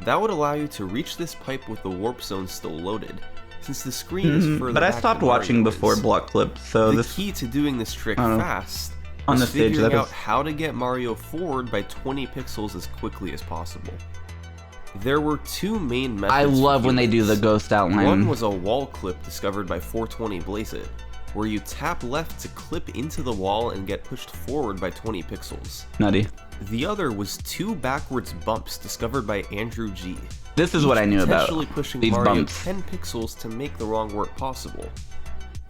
That would allow you to reach this pipe with the warp zone still loaded, since the screen is further But I back stopped than watching Mario before is. block clips, so The this key to doing this trick I don't know. fast On was the stage, figuring that out is. how to get Mario forward by 20 pixels as quickly as possible. There were two main methods. I for love when they do the humans. ghost outline. One was a wall clip discovered by 420 Blazeit, where you tap left to clip into the wall and get pushed forward by 20 pixels. Nutty. The other was two backwards bumps discovered by Andrew G. This is what I knew about. Potentially pushing These Mario bumps. 10 pixels to make the wrong work possible.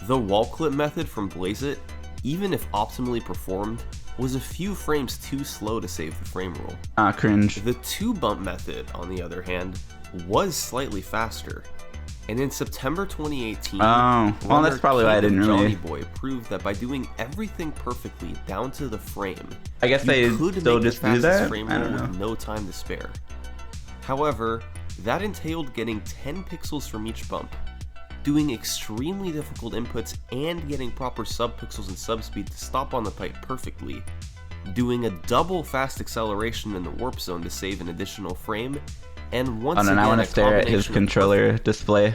The wall clip method from Blazeit, even if optimally performed, was a few frames too slow to save the frame roll. Ah, cringe. The two bump method, on the other hand, was slightly faster. And in September 2018, Oh, well, that's probably why I didn't really. Johnny Boy proved that by doing everything perfectly down to the frame, I guess you they could still make the just do fastest that? frame I roll don't know. with no time to spare. However, that entailed getting 10 pixels from each bump, doing extremely difficult inputs and getting proper subpixels and subspeed to stop on the pipe perfectly, doing a double fast acceleration in the warp zone to save an additional frame, and once Oh no, again I want a to stare at his combination of controller display.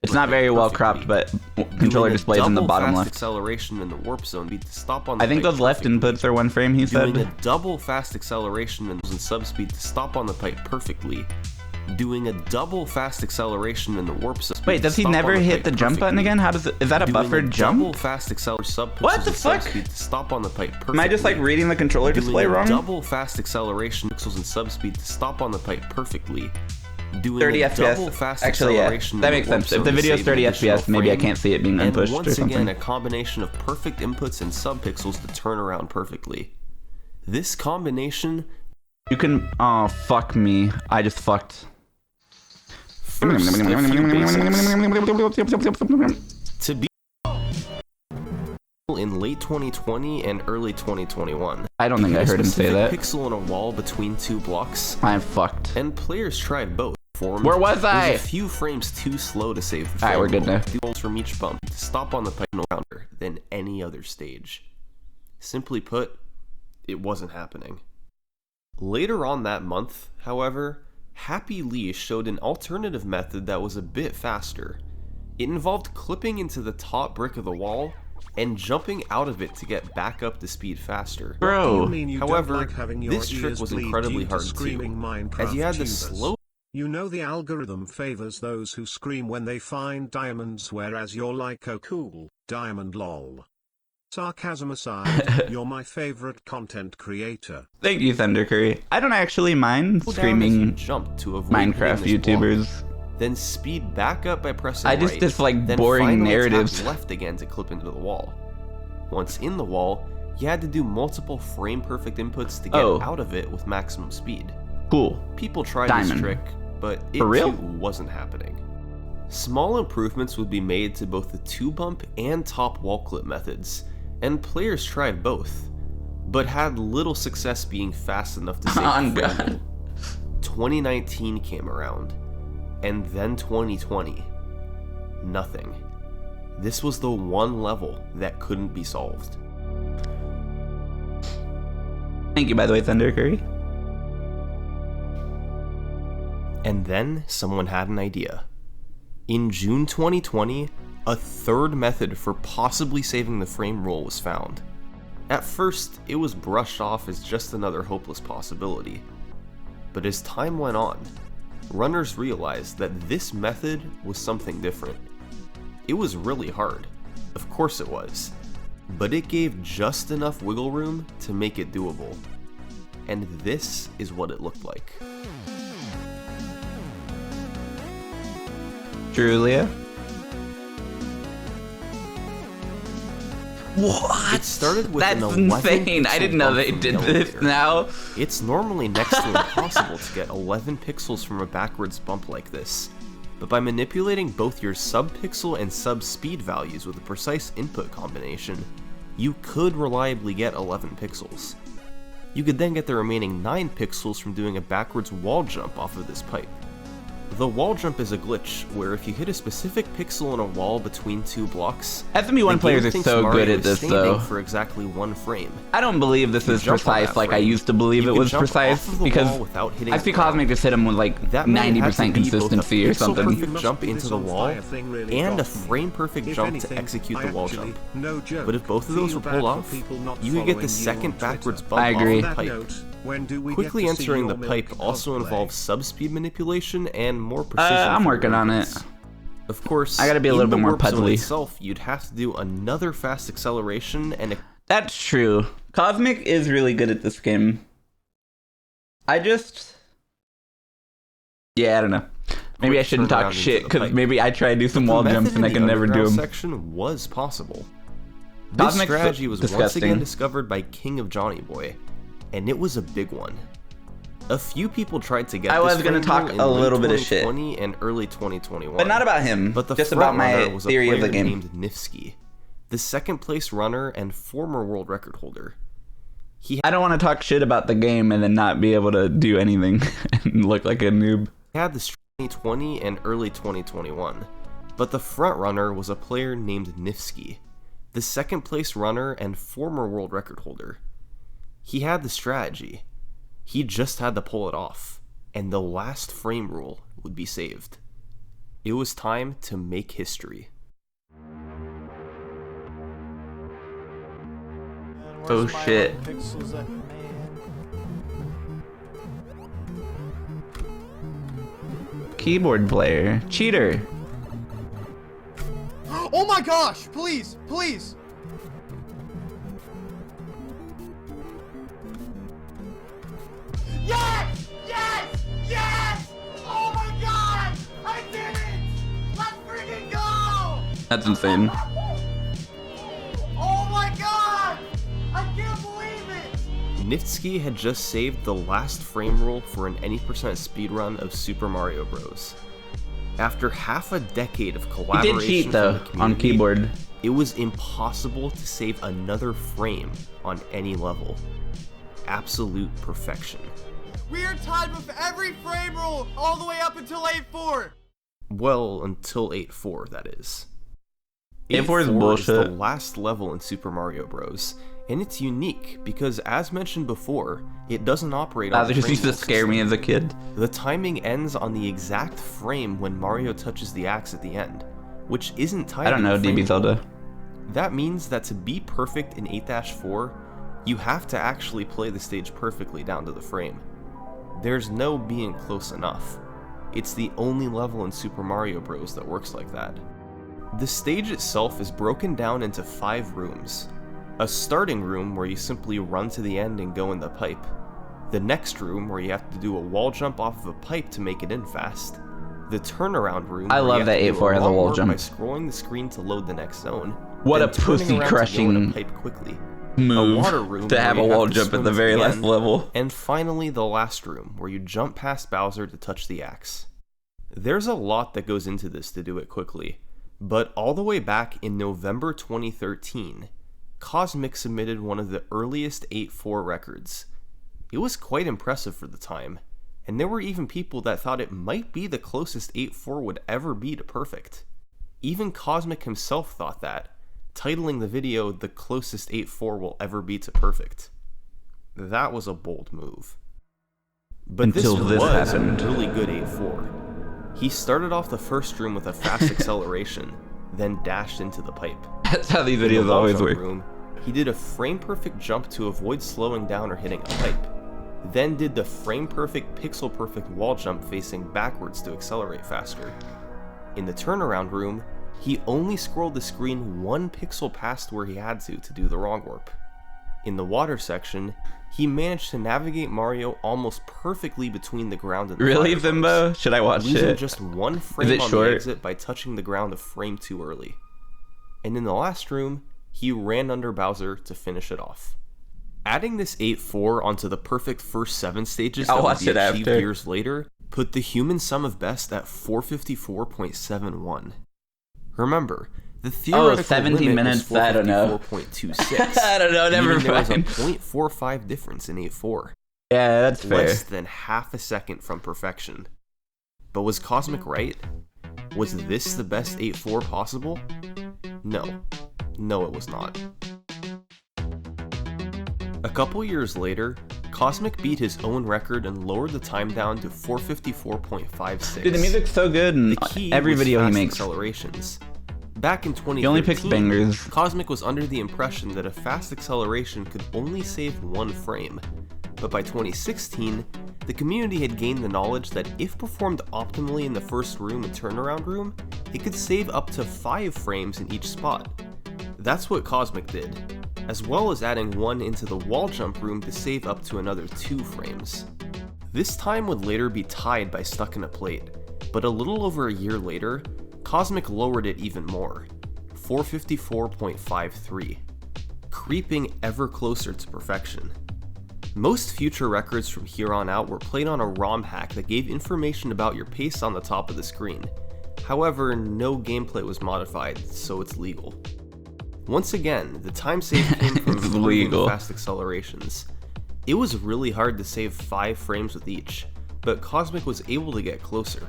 It's not very well cropped, but controller displays in the bottom left. Acceleration in the warp zone to stop on the I think pipe those left perfectly. inputs are one frame, he Doing said. a double fast acceleration and subspeed to stop on the pipe perfectly. Doing a double fast acceleration in the warp zone. Wait, does he never hit the jump button again? How does it? Is that a buffered Double jump? fast acceleration What the fuck? to stop on the pipe perfectly. Am I just like reading the controller display Doing a wrong? double fast acceleration pixels and subspeed to stop on the pipe perfectly. Doing 30 a double FPS. fast Actually, yeah, acceleration that in makes warp sense. If zone the to video's save 30 an additional FPS, maybe I frame, can't see it being and unpushed once or something. again, a combination of perfect inputs and subpixels to turn around perfectly. This combination. You can. Oh, fuck me. I just fucked. First, a few basics. To be in late 2020 and early 2021. I don't think I heard him say that. Pixel on a wall between two blocks, I'm fucked. and players tried both. Where was I? There's a few frames too slow to save the frame. Alright, we're good now. Do rolls from each bump to stop on the pipe no louder than any other stage. Simply put, it wasn't happening. Later on that month, however, Happy Lee showed an alternative method that was a bit faster. It involved clipping into the top brick of the wall and jumping out of it to get back up to speed faster. Bro. However, this trick was incredibly hard too, as you had to slow. You know the algorithm favors those who scream when they find diamonds, whereas you're like, oh cool, diamond lol. Sarcasm aside, you're my favorite content creator. Thank you, Thunder Curry. I don't actually mind screaming Jump to avoid Minecraft hitting this block. YouTubers. Then speed back up by pressing I just right, dislike then boring finally narratives. tap left again to clip into the wall. Once in the wall, you had to do multiple frame-perfect inputs to get out of it with maximum speed. Cool. People tried Diamond. this trick, but it For real? too wasn't happening. Small improvements would be made to both the two-bump and top wall clip methods, and players tried both, but had little success being fast enough to save Oh, the frame God. roll. 2019 came around, and then 2020. Nothing. This was the one level that couldn't be solved. Thank you, by the way, Thunder Curry. And then someone had an idea. In June 2020, a third method for possibly saving the frame roll was found. At first, it was brushed off as just another hopeless possibility. But as time went on, runners realized that this method was something different. It was really hard, of course it was, but it gave just enough wiggle room to make it doable. And this is what it looked like. Julia. What? It started with That's an 11 insane. I pixel didn't know bump they from did the this elevator. now. It's normally next to impossible to get 11 pixels from a backwards bump like this, but by manipulating both your sub-pixel and sub-speed values with a precise input combination, you could reliably get 11 pixels. You could then get the remaining 9 pixels from doing a backwards wall jump off of this pipe. The wall jump is a glitch, where if you hit a specific pixel on a wall between two blocks, SMB1 the players game are thinks so Mario good at is this, standing though. for exactly one frame. I don't believe this is jump on precise that like I frame. used to believe You it can was jump precise, off of the because wall without hitting I see the ground. Cosmic just hit him with like That method had 90% to be both a consistency or something. pixel-perfect jump into the wall and a and frame-perfect jump to execute the wall jump. No joke, But if both of those were pulled off, you could get the second backwards bump I agree. off the pipe. Quickly entering the pipe also involves subspeed manipulation and more precision. I'm for working on it. movements. Of course, I gotta be a in little the bit more warp zone puzzly. itself, you'd have to do another fast acceleration and a That's true. Cosmic is really good at this game. Yeah, I don't know. Maybe I quick shouldn't turnaround talk into shit, the because pipe. maybe I try to do some The wall method jumps and I in the can never do underground them. section was possible. This Cosmic's strategy was once disgusting. again discovered by King of Johnny Boy, and it was a big one. A few people tried to get I this was gonna frame talk rule in a late little bit of shit. 2020 and early 2021. But not about him, But the just front about my runner was a theory of the player game. named Nifsky, the second place runner and former world record holder. I don't want to talk shit about the game and then not be able to do anything and look like a noob. Had this 2020 and early 2021, but the front runner was a player named Nifsky, the second place runner and former world record holder. He had the strategy. He just had to pull it off, and the last frame rule would be saved. It was time to make history. Oh shit. Keyboard player. Cheater. Oh my gosh! Please, please! Yes! Yes! Yes! Oh my god! I did it! Let's freaking go! That's insane. Oh my god! I can't believe it! Nifsky had just saved the last frame rule for an any percent speedrun of Super Mario Bros. After half a decade of He collaboration did cheat from though the on community, keyboard. it was impossible to save another frame on any level. Absolute perfection. We are tied with every frame rule all the way up until 8-4! Well, until 8-4, that is. 8-4 is the bullshit. last level in Super Mario Bros. And it's unique because, as mentioned before, it doesn't operate on That just frame used to rule scare me as a kid. The timing ends on the exact frame when Mario touches the axe at the end, which isn't tied I don't to know, the frame DB rule. Zelda. That means that to be perfect in 8-4, you have to actually play the stage perfectly down to the frame. There's no being close enough. It's the only level in Super Mario Bros. That works like that. The stage itself is broken down into 5 rooms. A starting room where you simply run to the end and go in the pipe. The next room where you have to do a wall jump off of a pipe to make it in fast. The turnaround room I where love you that have to do 8-4 has a long wall warp jump. by scrolling the screen to load the next zone. What then a turning pussy around to go in a crushing pipe quickly. move A water room to where have a you wall to jump at swim the to very last end, level. And finally the last room, where you jump past Bowser to touch the axe. There's a lot that goes into this to do it quickly, but all the way back in November 2013, Cosmic submitted one of the earliest 8-4 records. It was quite impressive for the time, and there were even people that thought it might be the closest 8-4 would ever be to perfect. Even Cosmic himself thought that, titling the video "The Closest 8-4 Will Ever Be to Perfect." That was a bold move. But Until this was happened. a really good 8-4. He started off the first room with a fast acceleration, then dashed into the pipe. That's how these In the videos wall always jump work. room, he did a frame-perfect jump to avoid slowing down or hitting a pipe, then did the frame-perfect, pixel-perfect wall jump facing backwards to accelerate faster. In the turnaround room, he only scrolled the screen 1 pixel past where he had to do the wrong warp. In the water section, he managed to navigate Mario almost perfectly between the ground and the Really, fire Vimbo? bars, Should I watch losing it? just 1 frame it on short? the exit by touching the ground a frame too early. And in the last room, he ran under Bowser to finish it off. Adding this 8-4 onto the perfect first 7 stages I'll that would watch be it achieved after. years later put the human sum of best at 454.71. Remember, the theoretical 17 limit minutes, was I don't know. 454.26. I don't know, never meaning there was a mind. 0.45 difference in 8-4. Yeah, that's fair. Less than half a second from perfection. But was Cosmic right? Was this the best 8-4 possible? No. No, it was not. A couple years later, Cosmic beat his own record and lowered the time down to 454.56. Dude, the music's so good in The key every was video he fast makes. accelerations. Back in 2013, He only picks bangers. Cosmic was under the impression that a fast acceleration could only save 1 frame. But by 2016, the community had gained the knowledge that if performed optimally in the first room and turnaround room, it could save up to 5 frames in each spot. That's what Cosmic did, as well as adding 1 into the wall jump room to save up to another 2 frames. This time would later be tied by Stuck in a Plate, but a little over a year later, Cosmic lowered it even more, 454.53, creeping ever closer to perfection. Most future records from here on out were played on a ROM hack that gave information about your pace on the top of the screen. However, no gameplay was modified, so it's legal. Once again, the time save came from It's improving legal. fast accelerations. It was really hard to save 5 frames with each, but Cosmic was able to get closer.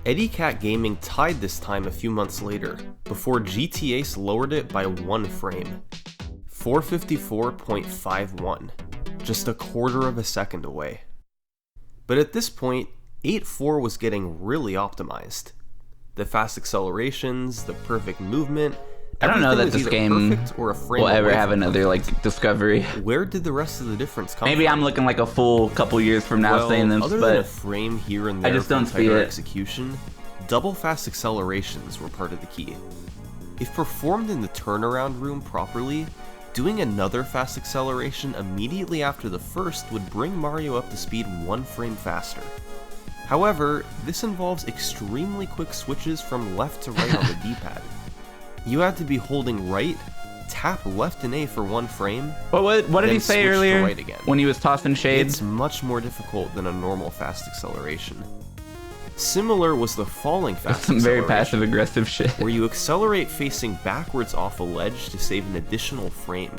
Eddie Cat Gaming tied this time a few months later, before GTAce lowered it by 1 frame. 454.51, just a quarter of a second away. But at this point, 8.4 was getting really optimized. The fast accelerations, the perfect movement, I don't know that everything was this either game perfect or a frame will ever away have from another perfect. like discovery. Where did the rest of the difference come Maybe from? I'm looking like a full couple years from now Well, saying this, other than a but frame here and I there just for don't see tighter it. execution, double fast accelerations were part of the key. If performed in the turnaround room properly, doing another fast acceleration immediately after the first would bring Mario up to speed 1 frame faster. However, this involves extremely quick switches from left to right on the D-pad. You had to be holding right, tap left and A for 1 frame. But what did then he say switch to earlier right again. when he was tossing shades? It's much more difficult than a normal fast acceleration. Similar was the falling fast Some very acceleration, passive aggressive shit. where you accelerate facing backwards off a ledge to save an additional frame.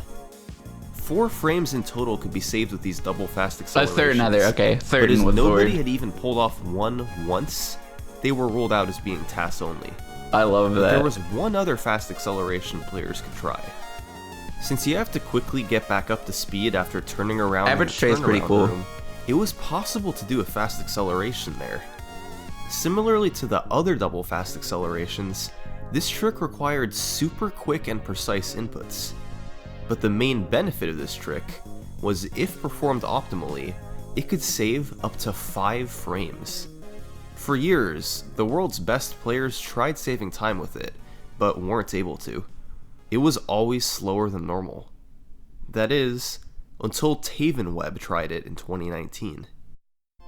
4 frames in total could be saved with these double fast A accelerations. certain other, okay. But Certain as was the nobody word. had even pulled off one once, they were ruled out as being TAS only. I love that. There was one other fast acceleration players could try. Since you have to quickly get back up to speed after turning around Average in the trade's pretty turnaround cool. room, it was possible to do a fast acceleration there. Similarly to the other double fast accelerations, this trick required super quick and precise inputs. But the main benefit of this trick was if performed optimally, it could save up to 5 frames. For years, the world's best players tried saving time with it, but weren't able to. It was always slower than normal. That is, until Tavenweb tried it in 2019.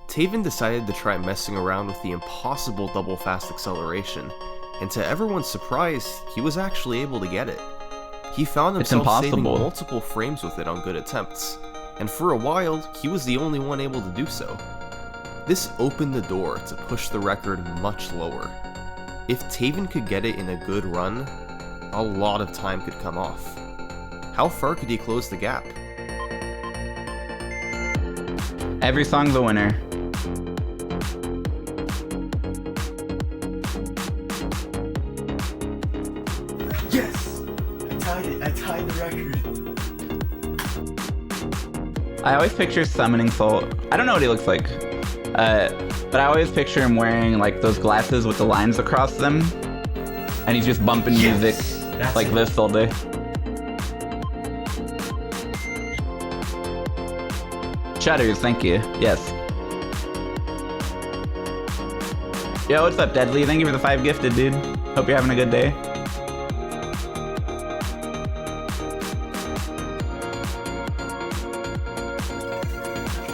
Taven decided to try messing around with the impossible double fast acceleration, and to everyone's surprise, he was actually able to get it. He found It's himself saving impossible. multiple frames with it on good attempts, and for a while, he was the only one able to do so. This opened the door to push the record much lower. If Taven could get it in a good run, a lot of time could come off. How far could he close the gap? Every song's a winner. Yes! I tied it. I tied the record. I always picture Summoning Soul. I don't know what he looks like. But I always picture him wearing like those glasses with the lines across them. And he's just bumping Yes! music That's like it. this all day. Shutters, thank you. Yes. Yo, what's up, Deadly? Thank you for the 5 gifted, dude. Hope you're having a good day.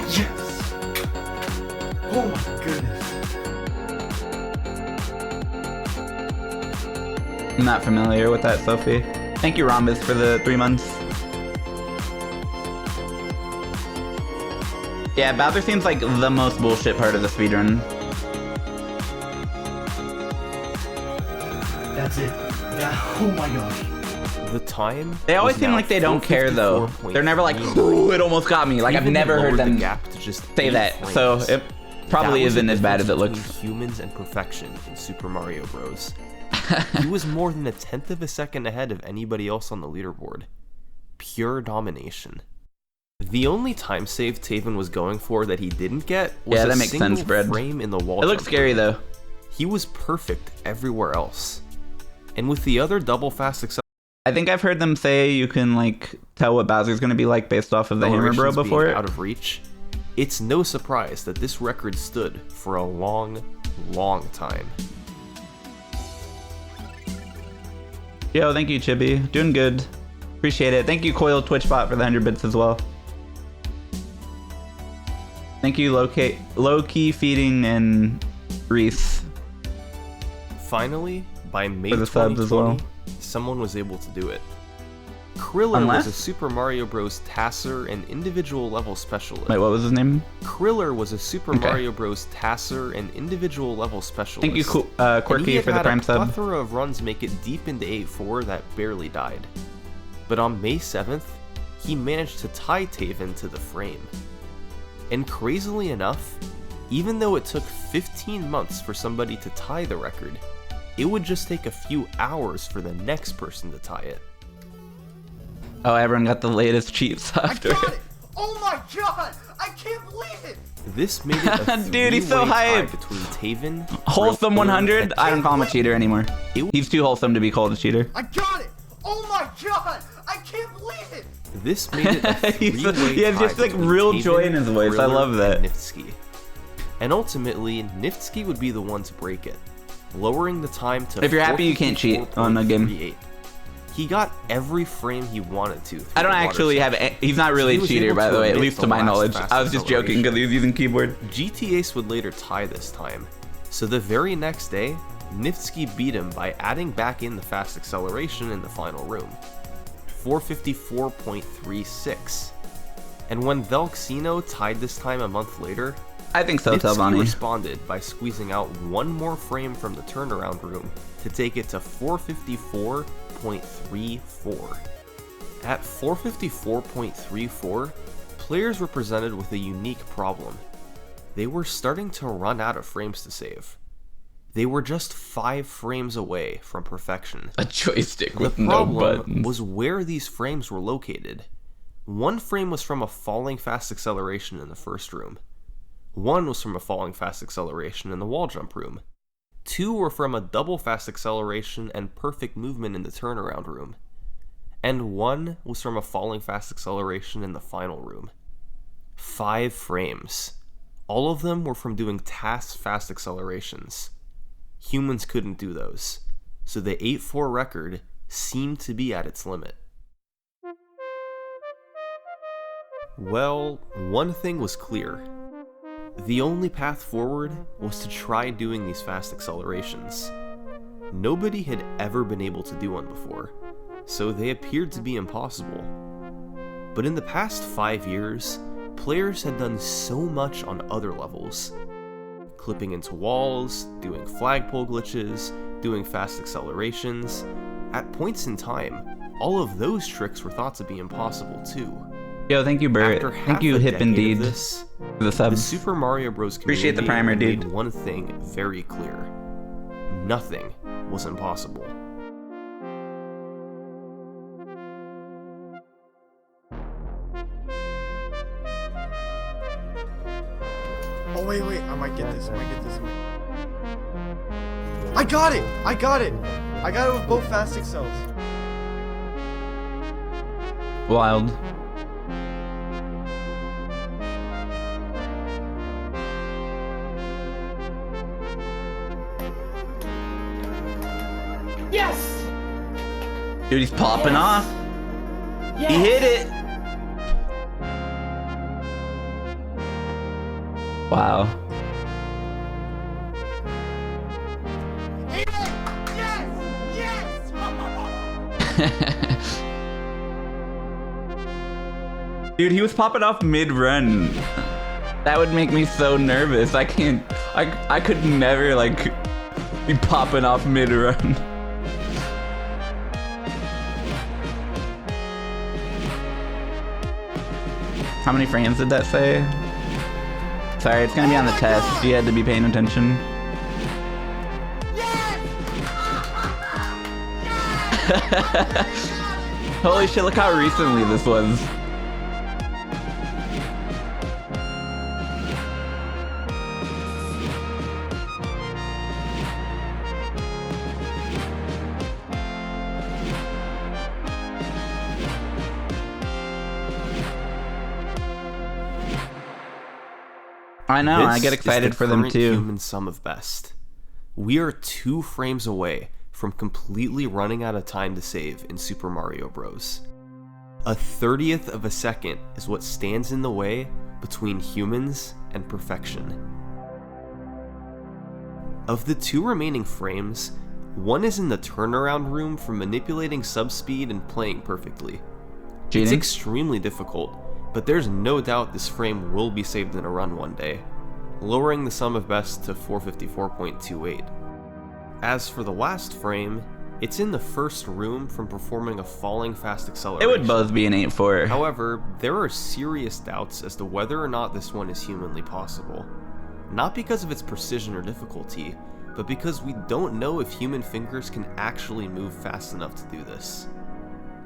Yes! Oh my goodness. I'm not familiar with that, Sophie. Thank you, Rhombus, for the 3 months. Yeah, Bowser seems like the most bullshit part of the speedrun. That's it. Oh my gosh. The time. They always was seem now like they don't care, though. They're never like, 454.3. ooh, it almost got me. Like, I've Taven never heard lowered the them gap to just say 8 that. frames. So it probably That was the isn't as bad as it difference looks. between humans and perfection in Super Mario Bros. He was more than 1/10 of a second ahead of anybody else on the leaderboard. Pure domination. The only time save Taven was going for that he didn't get was Yeah, a that makes single sense, Brad. frame in the wall. It looks jump. scary, though. He was perfect everywhere else. And with the other double fast I think I've heard them say you can, like, tell what Bowser's gonna be like based off of the Hammer Bro accelerations being before it. out of reach, it's no surprise that this record stood for a long, long time. Yo, thank you, Chibi. Doing good. Appreciate it. Thank you, Coil Twitchbot, for the 100 bits as well. Thank you, Low-Key Feeding and Reese. Finally, by May For the subs as 2020, well. someone was able to do it. Kriller Unless? was a Super Mario Bros. Tasser and individual level specialist. Wait, what was his name? Kriller was a Super Okay. Mario Bros. Tasser and individual level specialist. Thank you, And Quirky, he had for the had Prime a sub. plethora of runs make it deep into 8-4 that barely died. But on May 7th, he managed to tie Taven to the frame. And crazily enough, even though it took 15 months for somebody to tie the record, it would just take a few hours for the next person to tie it. Oh, everyone got the latest cheat I software. got it! Oh my god! I can't believe it! This made it a Dude, he's so three-way tie hyped. between Taven, Wholesome Kriller, 100? and I don't call him a cheater anymore. It- He's too wholesome to be called a cheater. I got it! Oh my god! I can't believe it! This made it a He's- three-way he has tie just, like, between real Taven, joy in his voice. I Kriller, love that. and Niftsky. And ultimately, Niftsky would be the one to break it, lowering the time to If you're happy, you can't cheat on a game. 454.38. He got every frame he wanted to. I don't actually have. He's not really He a was cheater, able by to the way, at omit least the to my last knowledge. fast I was just joking acceleration. because he was using keyboard. GT Ace would later tie this time, so the very next day, Niftsky beat him by adding back in the fast acceleration in the final room, 454.36. And when Velxino tied this time a month later, I think so, Niftsky Telvani. responded by squeezing out one more frame from the turnaround room to take it to 454.34. At 454.34, players were presented with a unique problem. They were starting to run out of frames to save. They were just 5 frames away from perfection. A joystick The with no problem buttons. was where these frames were located. One frame was from a falling fast acceleration in the first room. One was from a falling fast acceleration in the wall jump room. 2 were from a double fast acceleration and perfect movement in the turnaround room. And 1 was from a falling fast acceleration in the final room. 5 frames. All of them were from doing TAS fast accelerations. Humans couldn't do those, so the 8-4 record seemed to be at its limit. Well, one thing was clear. The only path forward was to try doing these fast accelerations. Nobody had ever been able to do one before, so they appeared to be impossible. But in the past 5 years, players had done so much on other levels. Clipping into walls, doing flagpole glitches, doing fast accelerations. At points in time, all of those tricks were thought to be impossible too. Yo, thank you, Bert. After Thank half you, a Hip decade of Indeed, this, for the the subs. Super Mario Bros. Appreciate the community primer, made dude. one thing very clear. Nothing was impossible. Oh wait, I might get this. I got it! I got it with both fast accels. Wild. Yes! Dude, he's popping off. Yes! He hit it. Wow. Hit it! Yes! Dude, he was popping off mid-run. That would make me so nervous. I can't. I could never, like, be popping off mid-run. How many frames did that say? Sorry, it's gonna be on the test. You had to be paying attention. Holy shit, look how recently this was. I know, I This get is excited the for them current too. Human sum of best. We are 2 frames away from completely running out of time to save in Super Mario Bros. A 30th of a second is what stands in the way between humans and perfection. Of the 2 remaining frames, One is in the turnaround room for manipulating subspeed and playing perfectly. It's Cheating? extremely difficult, but there's no doubt this frame will be saved in a run one day, lowering the sum of best to 454.28. As for the last frame, it's in the first room from performing a falling fast It acceleration. would both be an 8-4. However, there are serious doubts as to whether or not this one is humanly possible. Not because of its precision or difficulty, but because we don't know if human fingers can actually move fast enough to do this.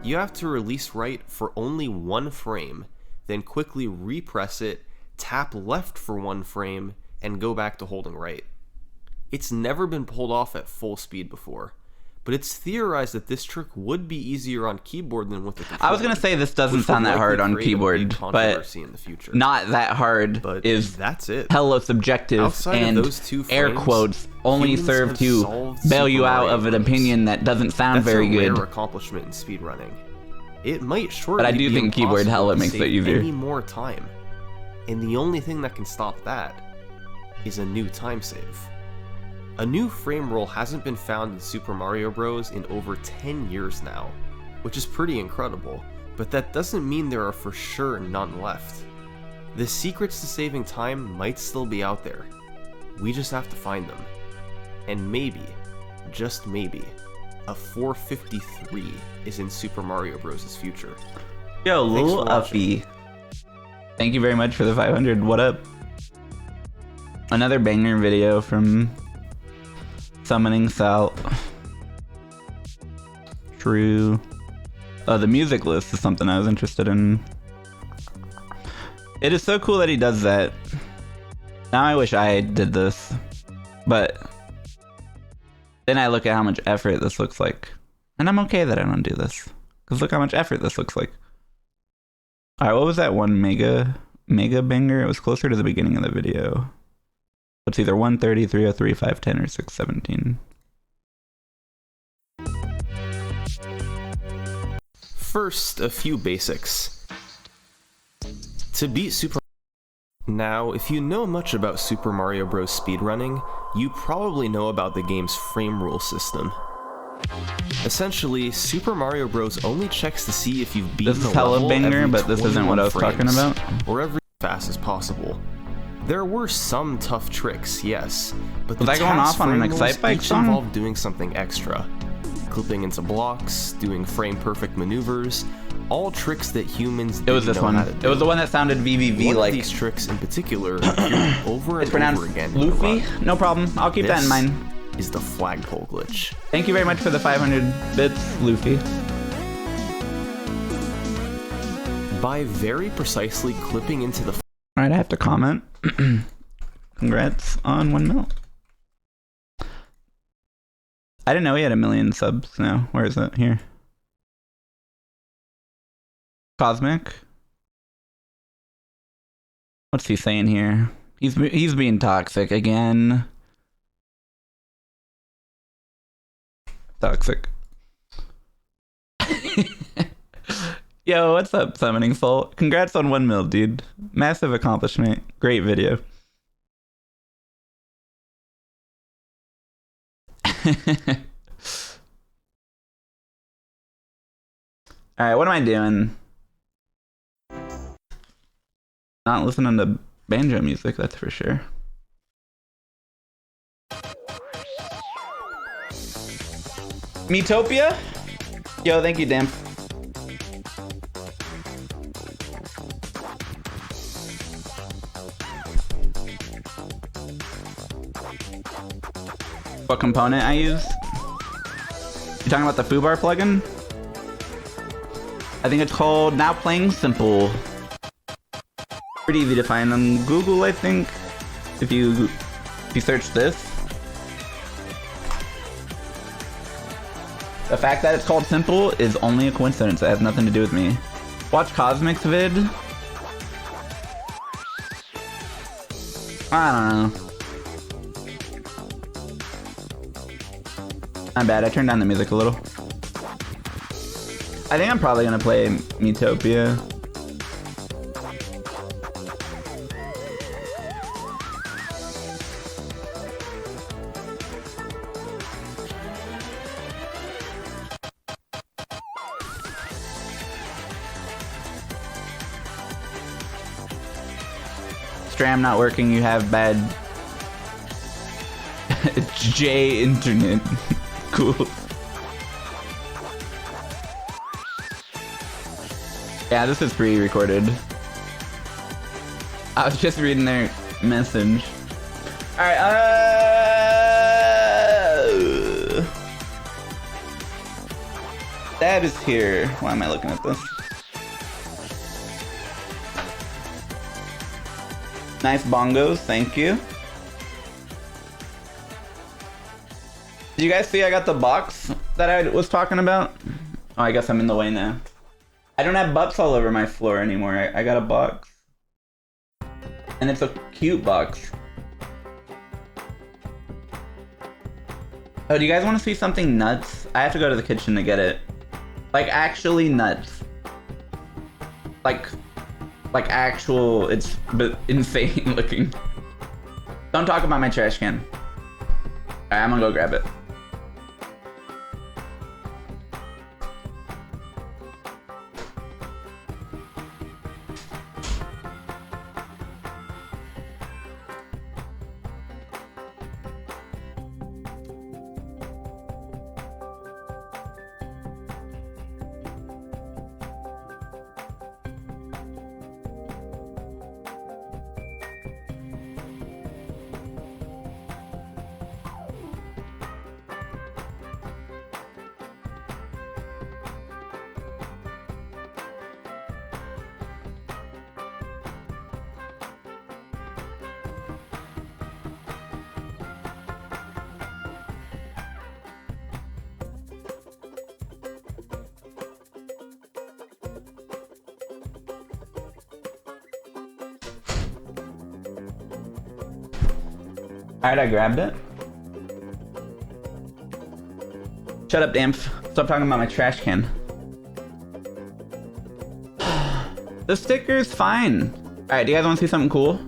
You have to release right for only one frame, then quickly repress it, tap left for one frame, and go back to holding right. It's never been pulled off at full speed before, but it's theorized that this trick would be easier on keyboard than with the controller. I was gonna say this doesn't which would sound that hard likely on create a big keyboard, but controversy in the future. not that hard But is that's it. hella subjective, Outside of and those two air frames, quotes only humans serve have to solved bail you Super out Mario of an Bros. opinion that doesn't sound That's very a good. rare accomplishment in speedrunning. It might shortly But I do be think keyboard impossible hella to makes it save easier. any more time. And the only thing that can stop that is a new time save. A new frame roll hasn't been found in Super Mario Bros. In over 10 years now, which is pretty incredible, but that doesn't mean there are for sure none left. The secrets to saving time might still be out there. We just have to find them. And maybe, just maybe, a 453 is in Super Mario Bros.'s future. Yo, Thanks Lil for watching. Uppy. Thank you very much for the 500. What up? Another banger video from Summoning Sal. True. The music list is something I was interested in. It is so cool that he does that. Now I wish I did this. But then I look at how much effort this looks like. And I'm okay that I don't do this. Because look how much effort this looks like. Alright, what was that one mega banger? It was closer to the beginning of the video. It's either 130, 303, 510, or 617. First, a few basics. To beat Super Now, if you know much about Super Mario Bros. Speedrunning, you probably know about the game's frame rule system. Essentially, Super Mario Bros. Only checks to see if you've beaten This is the hella level banger, every but this isn't what I was 21 talking frames, about. or every fast as possible. There were some tough tricks, yes, but Was the I going task off on an frame rules Excitebike each song? involved doing something extra. Clipping into blocks, doing frame-perfect maneuvers, all tricks that humans It was didn't this know one. how to It do. was the one that sounded VVV One like. of these tricks in particular appeared over It's and pronounced over again in the Luffy? run. No problem. I'll keep that in This mind. is the flagpole glitch. Thank you very much for the 500 bits, Luffy. By very precisely clipping into the Alright, I have to comment. Congrats on 1 mil. I didn't know he had 1 million subs now. Where is it? Here. Cosmic? What's he saying here? He's being toxic again. Toxic. Yo, what's up, Summoning Soul? Congrats on 1 mil, dude. Massive accomplishment. Great video. Alright, what am I doing? Not listening to banjo music, that's for sure. Miitopia? Yo, thank you, Dan. What component I use? You talking about the foobar plugin? I think it's called Now Playing Simple. Pretty easy to find on Google, I think. If you search this. The fact that it's called Simple is only a coincidence. It has nothing to do with me. Watch Cosmic's vid. I don't know. I'm bad, I turned down the music a little. I think I'm probably gonna play Miitopia. Stram not working, you have bad J internet. Cool. Yeah, this is pre-recorded. I was just reading their message. Alright, Dad is here. Why am I looking at this? Nice bongos, thank you. Did you guys see I got the box that I was talking about? Oh, I guess I'm in the way now. I don't have butts all over my floor anymore. I got a box. And it's a cute box. Oh, do you guys want to see something nuts? I have to go to the kitchen to get it. Like, actually nuts. Like actual, it's but insane looking. Don't talk about my trash can. Alright, I'm gonna go grab it. Alright, I grabbed it. Shut up, Damp. Stop talking about my trash can. The sticker's fine. Alright, do you guys want to see something cool?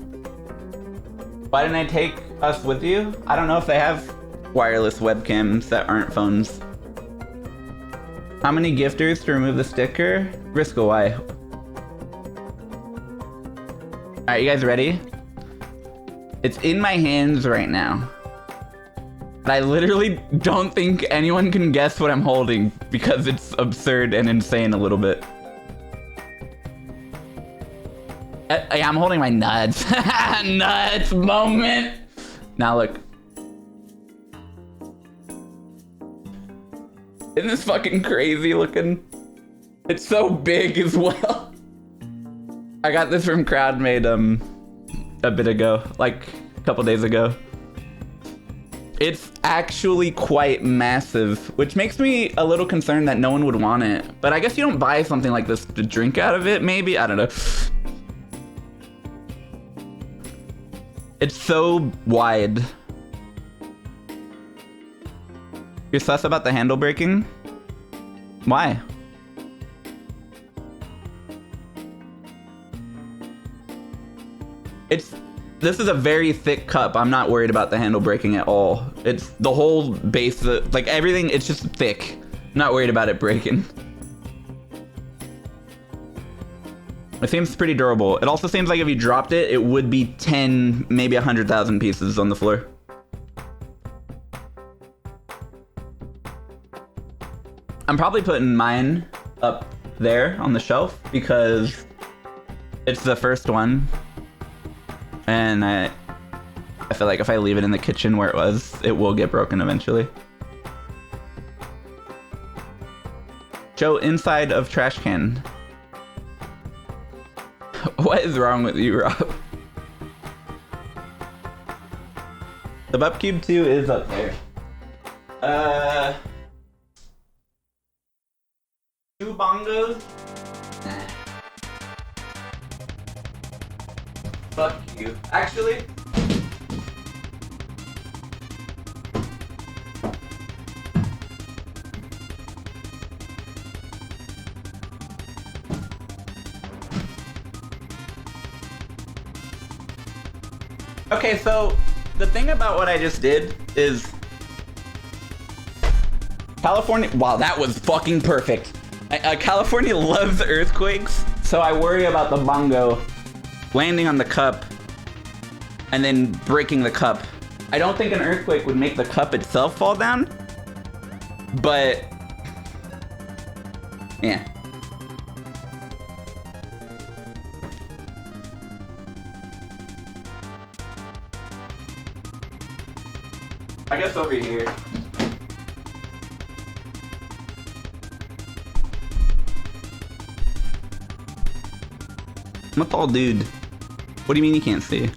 Why didn't I take us with you? I don't know if they have wireless webcams that aren't phones. How many gifters to remove the sticker? Risk a Y. Alright, you guys ready? It's in my hands right now. And I literally don't think anyone can guess what I'm holding because it's absurd and insane a little bit. I'm holding my nuts. Nuts moment. Now look. Isn't this fucking crazy looking? It's so big as well. I got this from Crowdmade a bit ago, like a couple days ago. It's actually quite massive, which makes me a little concerned that no one would want it. But I guess you don't buy something like this to drink out of it, maybe? I don't know. It's so wide. You're sus about the handle breaking? Why? This is a very thick cup. I'm not worried about the handle breaking at all. It's the whole base, like everything, it's just thick. I'm not worried about it breaking. It seems pretty durable. It also seems like if you dropped it, it would be 10, maybe 100,000 pieces on the floor. I'm probably putting mine up there on the shelf because it's the first one. And I feel like if I leave it in the kitchen where it was, it will get broken eventually. Joe, inside of trash can. What is wrong with you, Rob? The Bup Cube 2 is up there. 2 bongos? Nah. Fuck you. Actually, okay, so the thing about what I just did is California, wow, that was fucking perfect. California loves earthquakes, so I worry about the bongo landing on the cup and then breaking the cup. I don't think an earthquake would make the cup itself fall down, but yeah. I guess over here. I'm a tall dude. What do you mean you can't see?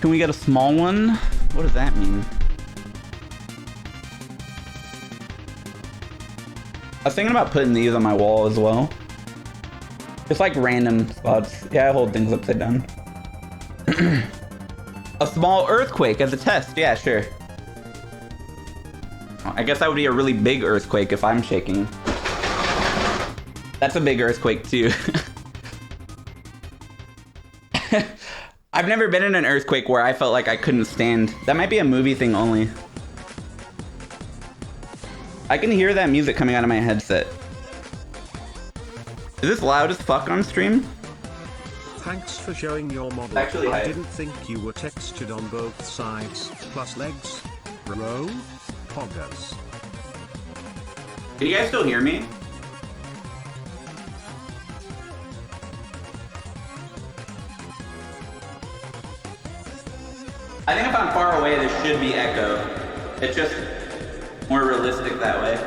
Can we get a small one? What does that mean? I was thinking about putting these on my wall as well. Just like random spots. Yeah, I hold things upside down. A small earthquake as a test. Yeah, sure. I guess that would be a really big earthquake if I'm shaking. That's a big earthquake too. I've never been in an earthquake where I felt like I couldn't stand. That might be a movie thing only. I can hear that music coming out of my headset. Is this loud as fuck on stream? Thanks for showing your model. Actually, I hi. didn't think you were textured on both sides. Plus legs. Row. Poggers. Can you guys still hear me? I think if I'm far away, there should be echo. It's just more realistic that way.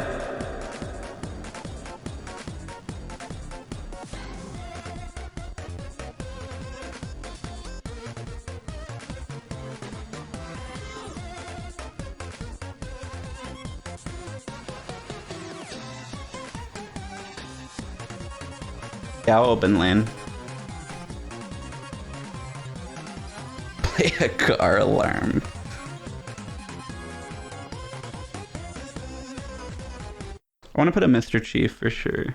Yeah, I'll open LAN. Play a car alarm. I want to put a Mr. Chief for sure.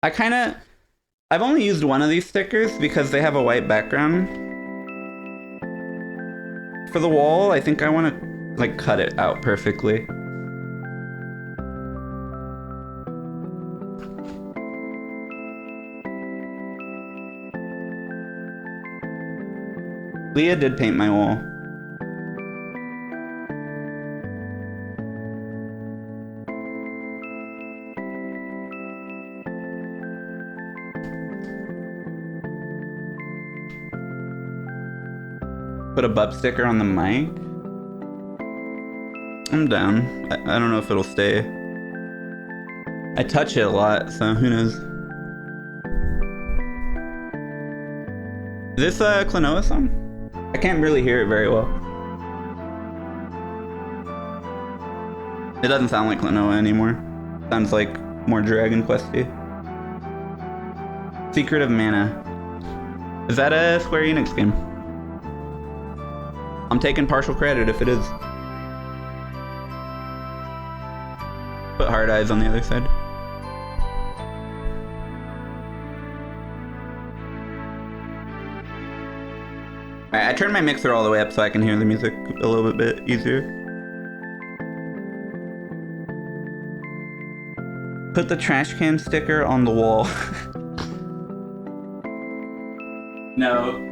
I've only used one of these stickers because they have a white background. For the wall, I think I want to like cut it out perfectly. Leah did paint my wall. Put a bub sticker on the mic. I'm down. I don't know if it'll stay. I touch it a lot, so who knows. Is this a Klonoa song? I can't really hear it very well. It doesn't sound like Klonoa anymore. Sounds like more Dragon Questy. Secret of Mana. Is that a Square Enix game? I'm taking partial credit if it is. Put Hard Eyes on the other side. Alright, I turned my mixer all the way up so I can hear the music a little bit easier. Put the trash can sticker on the wall. No.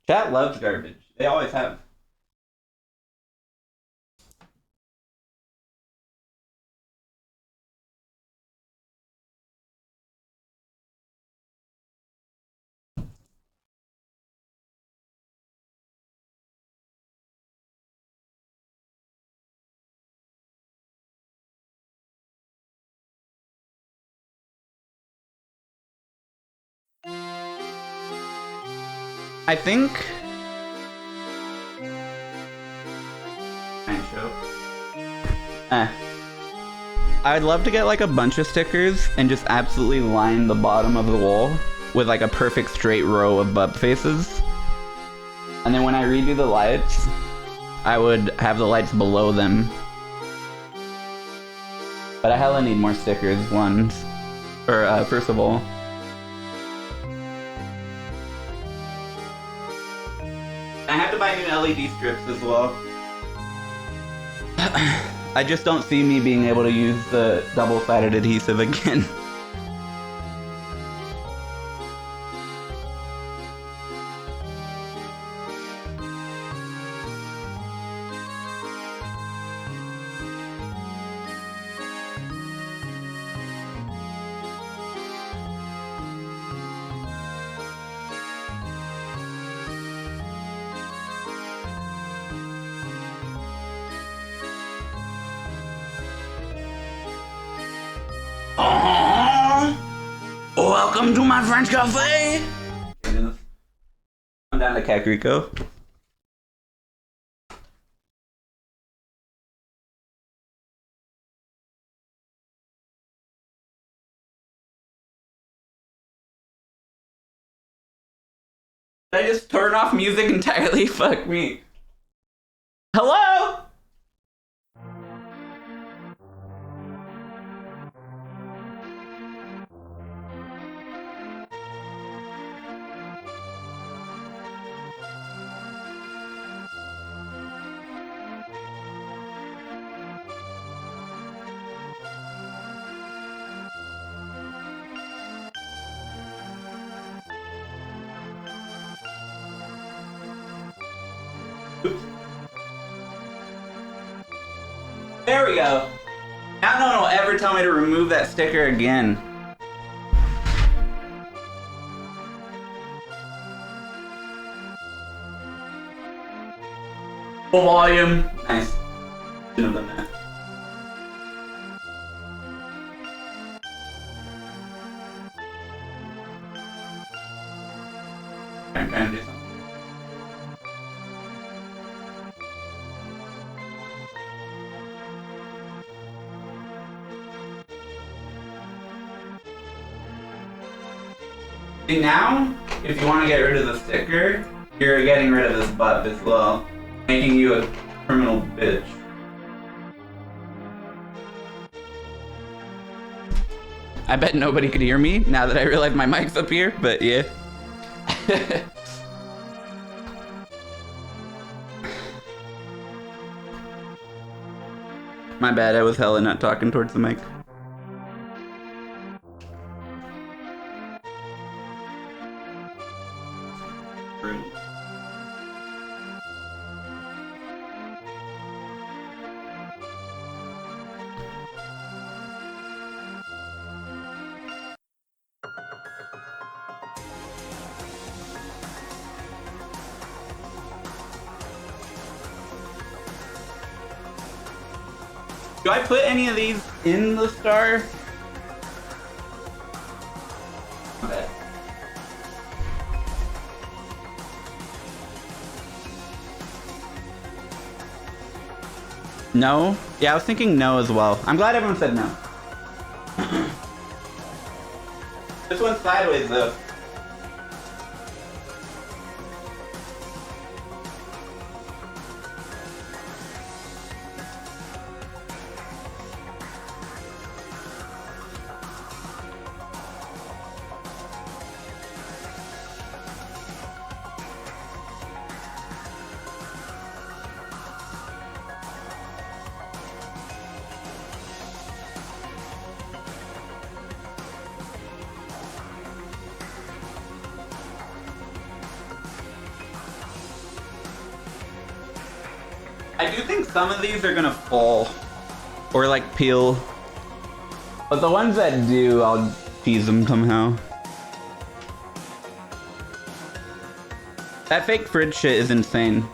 Chat loves garbage. They always have. I think I'd love to get like a bunch of stickers and just absolutely line the bottom of the wall with like a perfect straight row of bub faces. And then when I redo the lights, I would have the lights below them. But I hella need more stickers, first of all. I have to buy new LED strips as well. I just don't see me being able to use the double-sided adhesive again. Welcome to my French cafe! I'm down to Kakariko. Did I just turn off music entirely? Fuck me. Hello? There we go. Now no one will ever tell me to remove that sticker again. Full volume. Nice. Shouldn't have done that. I'm trying to do something. See, now, if you want to get rid of the sticker, you're getting rid of this buff as well, making you a criminal bitch. I bet nobody could hear me now that I realize my mic's up here, but yeah. My bad, I was hella not talking towards the mic. Do I put any of these in the star? Okay. No? Yeah, I was thinking no as well. I'm glad everyone said no. This one's sideways though. I do think some of these are gonna fall or like peel, but the ones that do, I'll tease them somehow. That fake fridge shit is insane.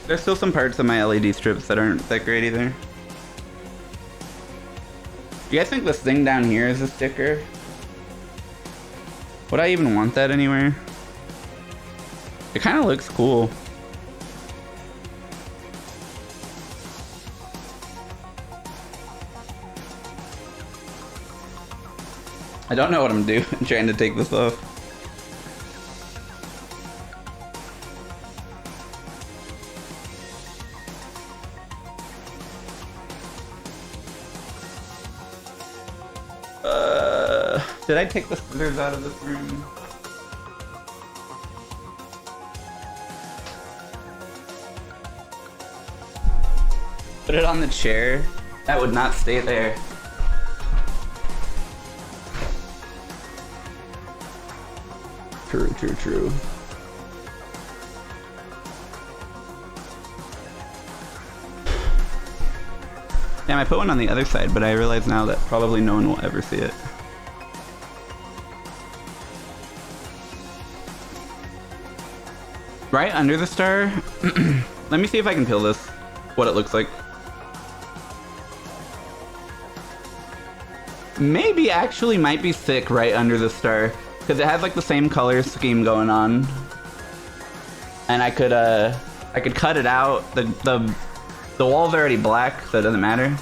There's still some parts of my LED strips that aren't that great either. Do you guys think this thing down here is a sticker? Would I even want that anywhere? It kind of looks cool. I don't know what I'm doing. I'm trying to take this off. Did I take the scissors out of this room? Put it on the chair. That would not stay there. True, true, true. Damn, I put one on the other side, but I realize now that probably no one will ever see it. Right under the star? Let me see if I can peel this. What it looks like. Maybe actually might be sick right under the star. Because it has like the same color scheme going on. And I could cut it out. The wall's already black, so it doesn't matter.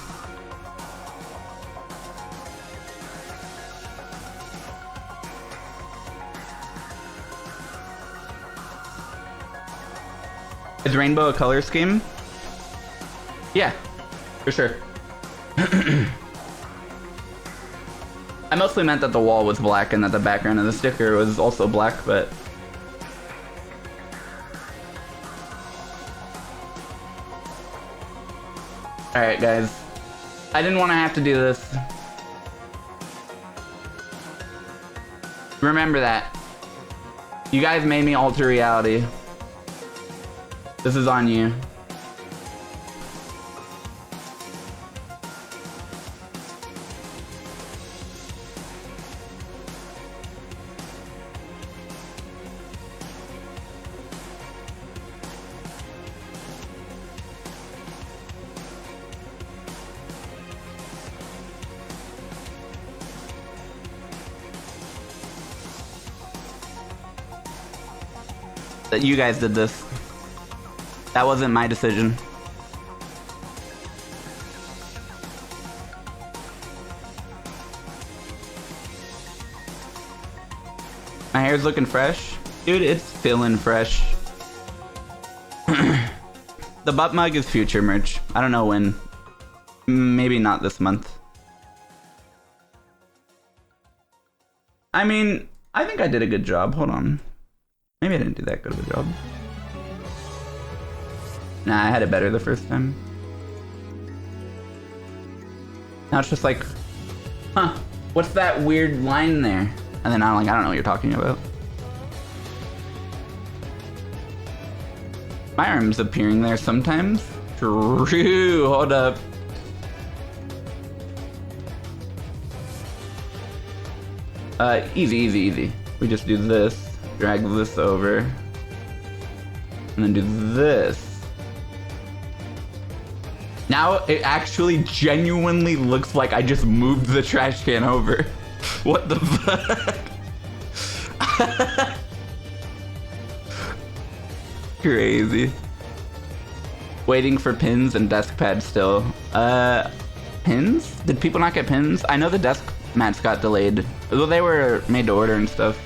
Is rainbow a color scheme? Yeah, for sure. I mostly meant that the wall was black and that the background of the sticker was also black, but... Alright guys, I didn't want to have to do this. Remember that. You guys made me alter reality. This is on you. That you guys did this. That wasn't my decision. My hair's looking fresh. Dude, it's feeling fresh. The butt mug is future merch. I don't know when. Maybe not this month. I mean, I think I did a good job. Hold on. Maybe I didn't do that good of a job. Nah, I had it better the first time. Now it's just like, huh, what's that weird line there? And then I'm like, I don't know what you're talking about. My arm's appearing there sometimes. True, hold up. Easy, easy, easy. We just do this, drag this over, and then do this. Now it actually genuinely looks like I just moved the trash can over. What the fuck? Crazy. Waiting for pins and desk pads still. Pins? Did people not get pins? I know the desk mats got delayed. Well, they were made to order and stuff.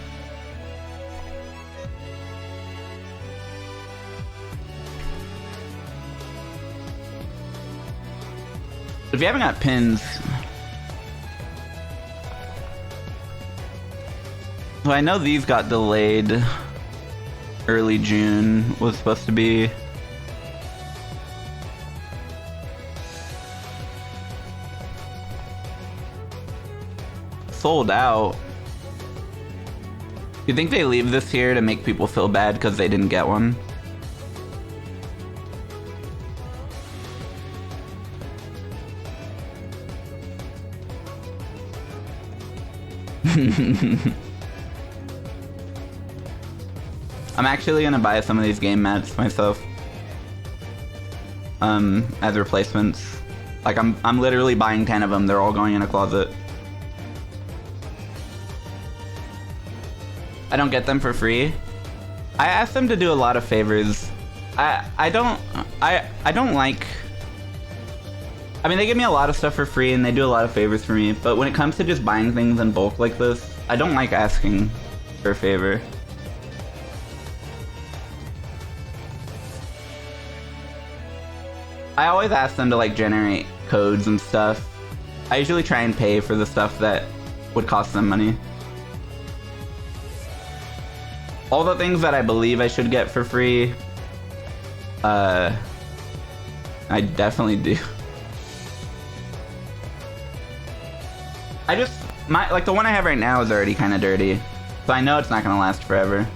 If you haven't got pins... So I know these got delayed. Early June was supposed to be. Sold out. You think they leave this here to make people feel bad because they didn't get one? I'm actually gonna buy some of these game mats myself. As replacements. Like I'm literally buying 10 of them. They're all going in a closet. I don't get them for free. I ask them to do a lot of favors. I don't like I mean, they give me a lot of stuff for free and they do a lot of favors for me, but when it comes to just buying things in bulk like this, I don't like asking for a favor. I always ask them to like generate codes and stuff. I usually try and pay for the stuff that would cost them money. All the things that I believe I should get for free, I definitely do. Like the one I have right now is already kind of dirty, so I know it's not gonna last forever.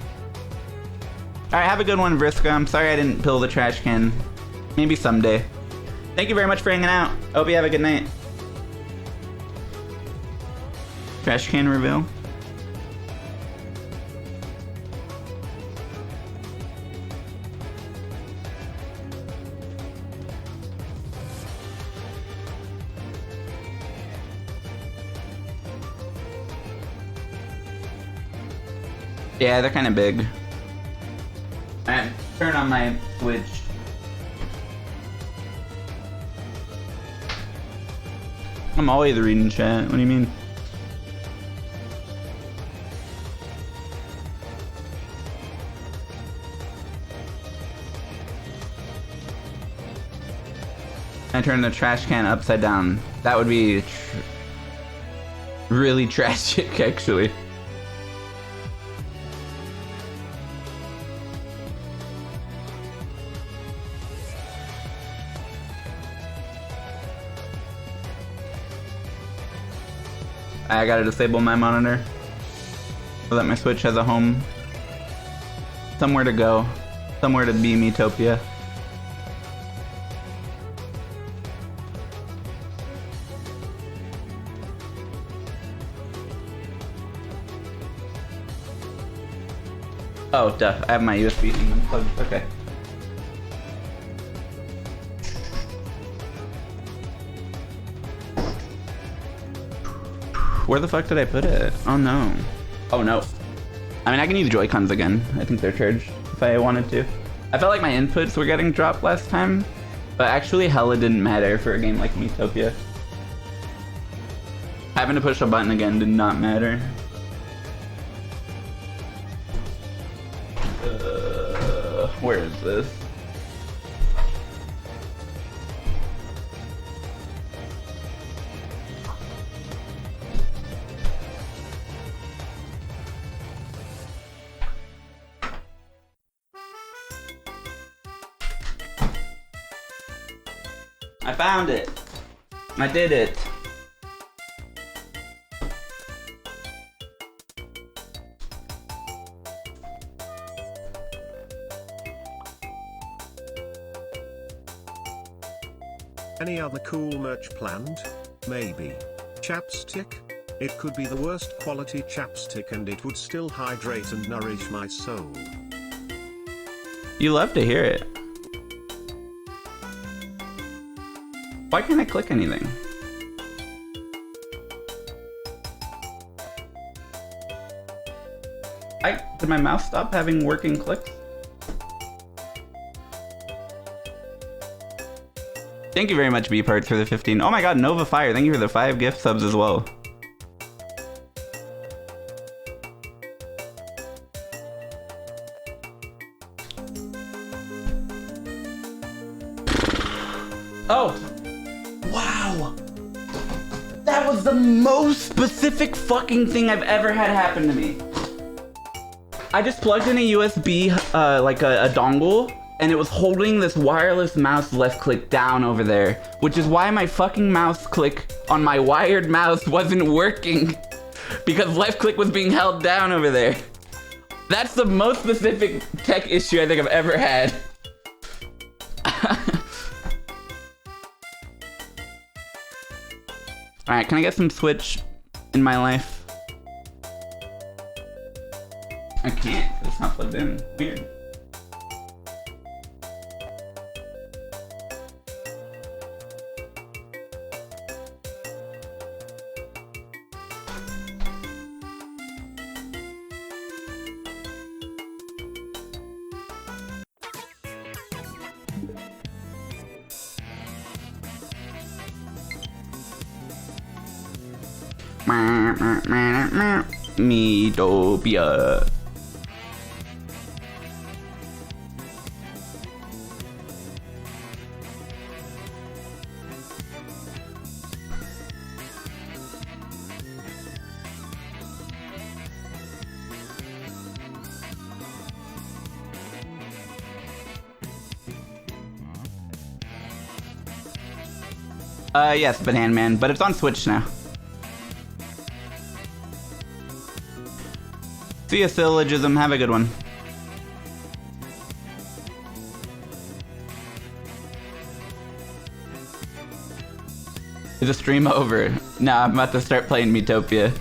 Alright, have a good one, Vriska. I'm sorry I didn't pill the trash can. Maybe someday. Thank you very much for hanging out. Hope you have a good night. Trash can reveal. Yeah, they're kind of big. Alright, turn on my Switch. I'm always reading chat. What do you mean? I turn the trash can upside down. That would be really tragic, actually. I gotta disable my monitor so that my Switch has a home. Somewhere to go. Somewhere to be Miitopia. Oh, duh. I have my USB thing unplugged. Okay. Where the fuck did I put it? Oh no. Oh no. I mean, I can use Joy-Cons again. I think they're charged if I wanted to. I felt like my inputs were getting dropped last time, but actually hella didn't matter for a game like Miitopia. Having to push a button again did not matter. Where is this? I found it. I did it. Any other cool merch planned? Maybe. Chapstick? It could be the worst quality chapstick and it would still hydrate and nourish my soul. You love to hear it. Why can't I click anything? Did my mouse stop having working clicks? Thank you very much, B-Parts, for the 15. Oh my god, Nova Fire, thank you for the 5 gift subs as well. Oh! Wow! That was the most specific fucking thing I've ever had happen to me. I just plugged in a USB, like a dongle, and it was holding this wireless mouse left click down over there, which is why my fucking mouse click on my wired mouse wasn't working, because left click was being held down over there. That's the most specific tech issue I think I've ever had. Alright, can I get some Switch in my life? I can't, it's not plugged in. Weird. Miitopia. Yes, Banana Man, but it's on Switch now. See ya, Syllogism. Have a good one. Is the stream over? No, I'm about to start playing Miitopia.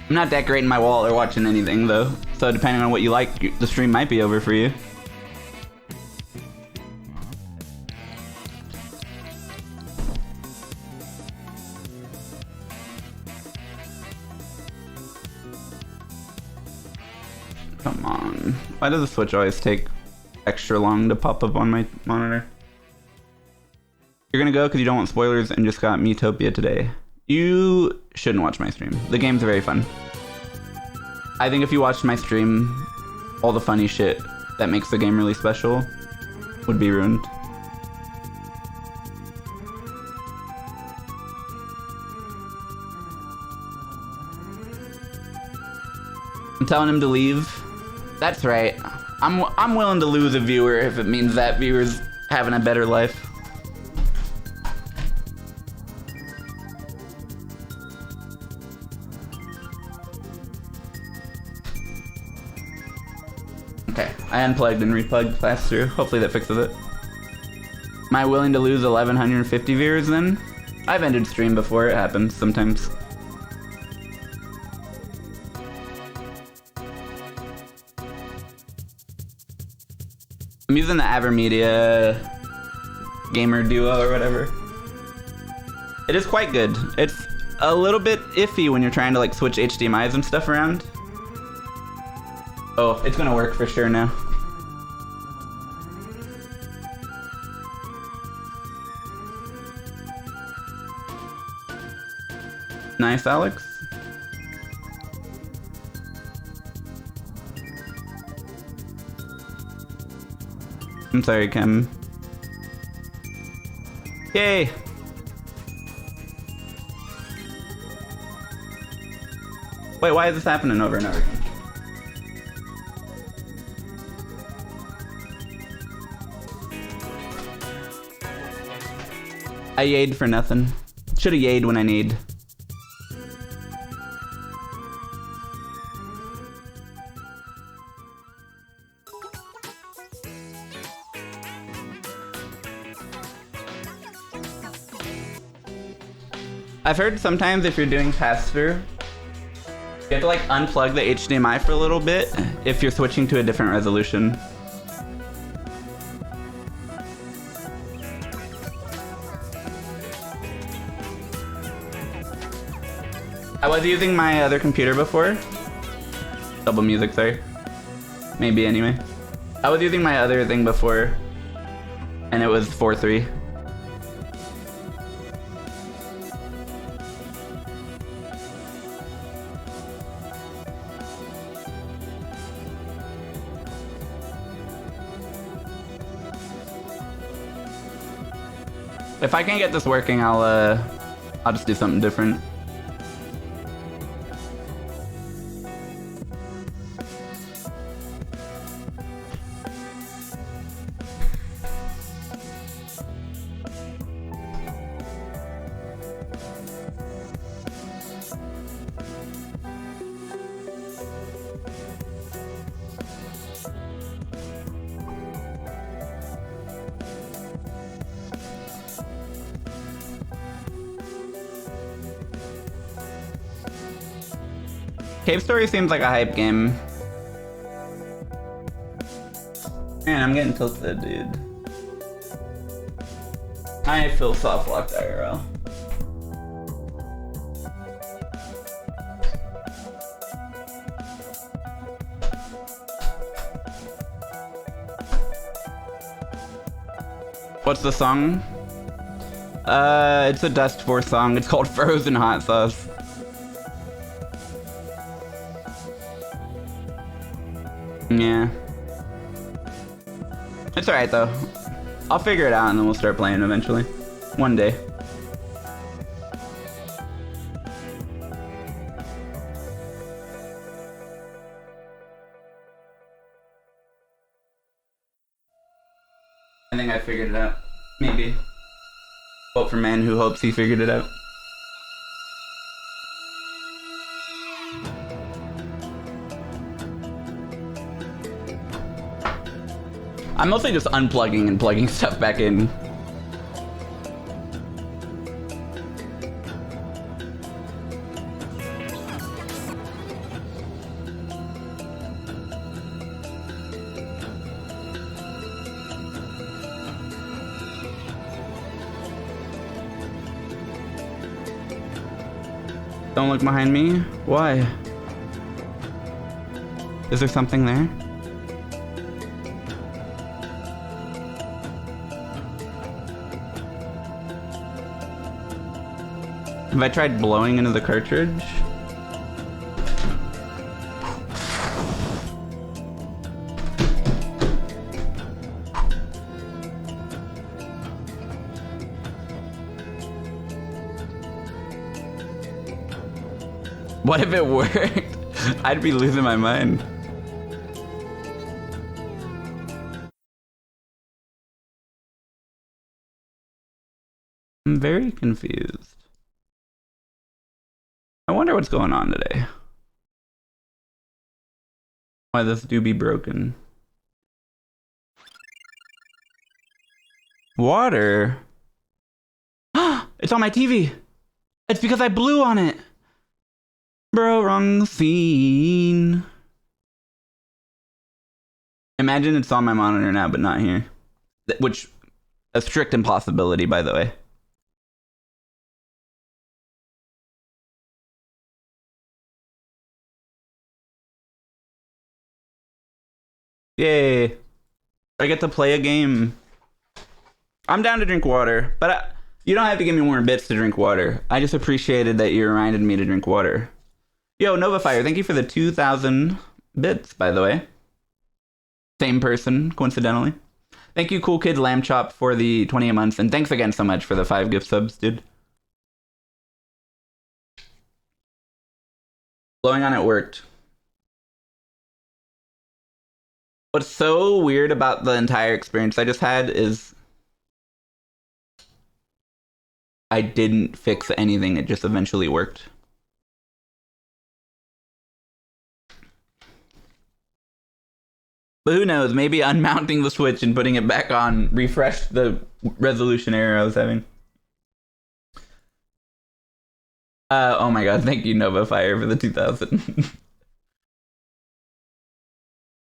I'm not decorating my wall or watching anything, though. So depending on what you like, the stream might be over for you. Come on. Why does the Switch always take extra long to pop up on my monitor? You're gonna go because you don't want spoilers and just got Miitopia today. You shouldn't watch my stream. The game's very fun. I think if you watched my stream, all the funny shit that makes the game really special would be ruined. I'm telling him to leave. That's right. I'm willing to lose a viewer if it means that viewer's having a better life. Okay, I unplugged and replugged fast through. Hopefully that fixes it. Am I willing to lose 1,150 viewers then? I've ended stream before, it happens sometimes. I'm using the Avermedia gamer duo or whatever. It is quite good. It's a little bit iffy when you're trying to like switch HDMIs and stuff around. Oh, it's gonna work for sure now. Nice, Alex. I'm sorry, Kim. Yay! Wait, why is this happening over and over again? I yayed for nothing. Shoulda yayed when I need. I've heard sometimes if you're doing pass-through, you have to like unplug the HDMI for a little bit if you're switching to a different resolution. I was using my other computer before. Double music, sorry. Maybe anyway. I was using my other thing before, and it was 4.3. If I can't get this working, I'll just do something different. Cave Story seems like a hype game. Man, I'm getting tilted, dude. I feel soft locked IRL. What's the song? It's a Dust Force song. It's called Frozen Hot Sauce. Yeah. It's alright though. I'll figure it out and then we'll start playing eventually. One day. I think I figured it out. Maybe. Hope for man who hopes he figured it out. I'm mostly just unplugging and plugging stuff back in. Don't look behind me. Why? Is there something there? Have I tried blowing into the cartridge? What if it worked? I'd be losing my mind. I'm very confused. I wonder what's going on today. Why this do be broken. Water? It's on my TV. It's because I blew on it. Bro, wrong scene. Imagine it's on my monitor now, but not here. Which, a strict impossibility, by the way. Yay. I get to play a game. I'm down to drink water, but you don't have to give me more bits to drink water. I just appreciated that you reminded me to drink water. Yo, NovaFire, thank you for the 2,000 bits, by the way. Same person, coincidentally. Thank you, Cool Kid Lamb Chop, for the 28 months, and thanks again so much for the 5 gift subs, dude. Blowing on it worked. What's so weird about the entire experience I just had is I didn't fix anything, it just eventually worked. But who knows, maybe unmounting the Switch and putting it back on refreshed the resolution error I was having. Oh my god, thank you NovaFire for the 2,000.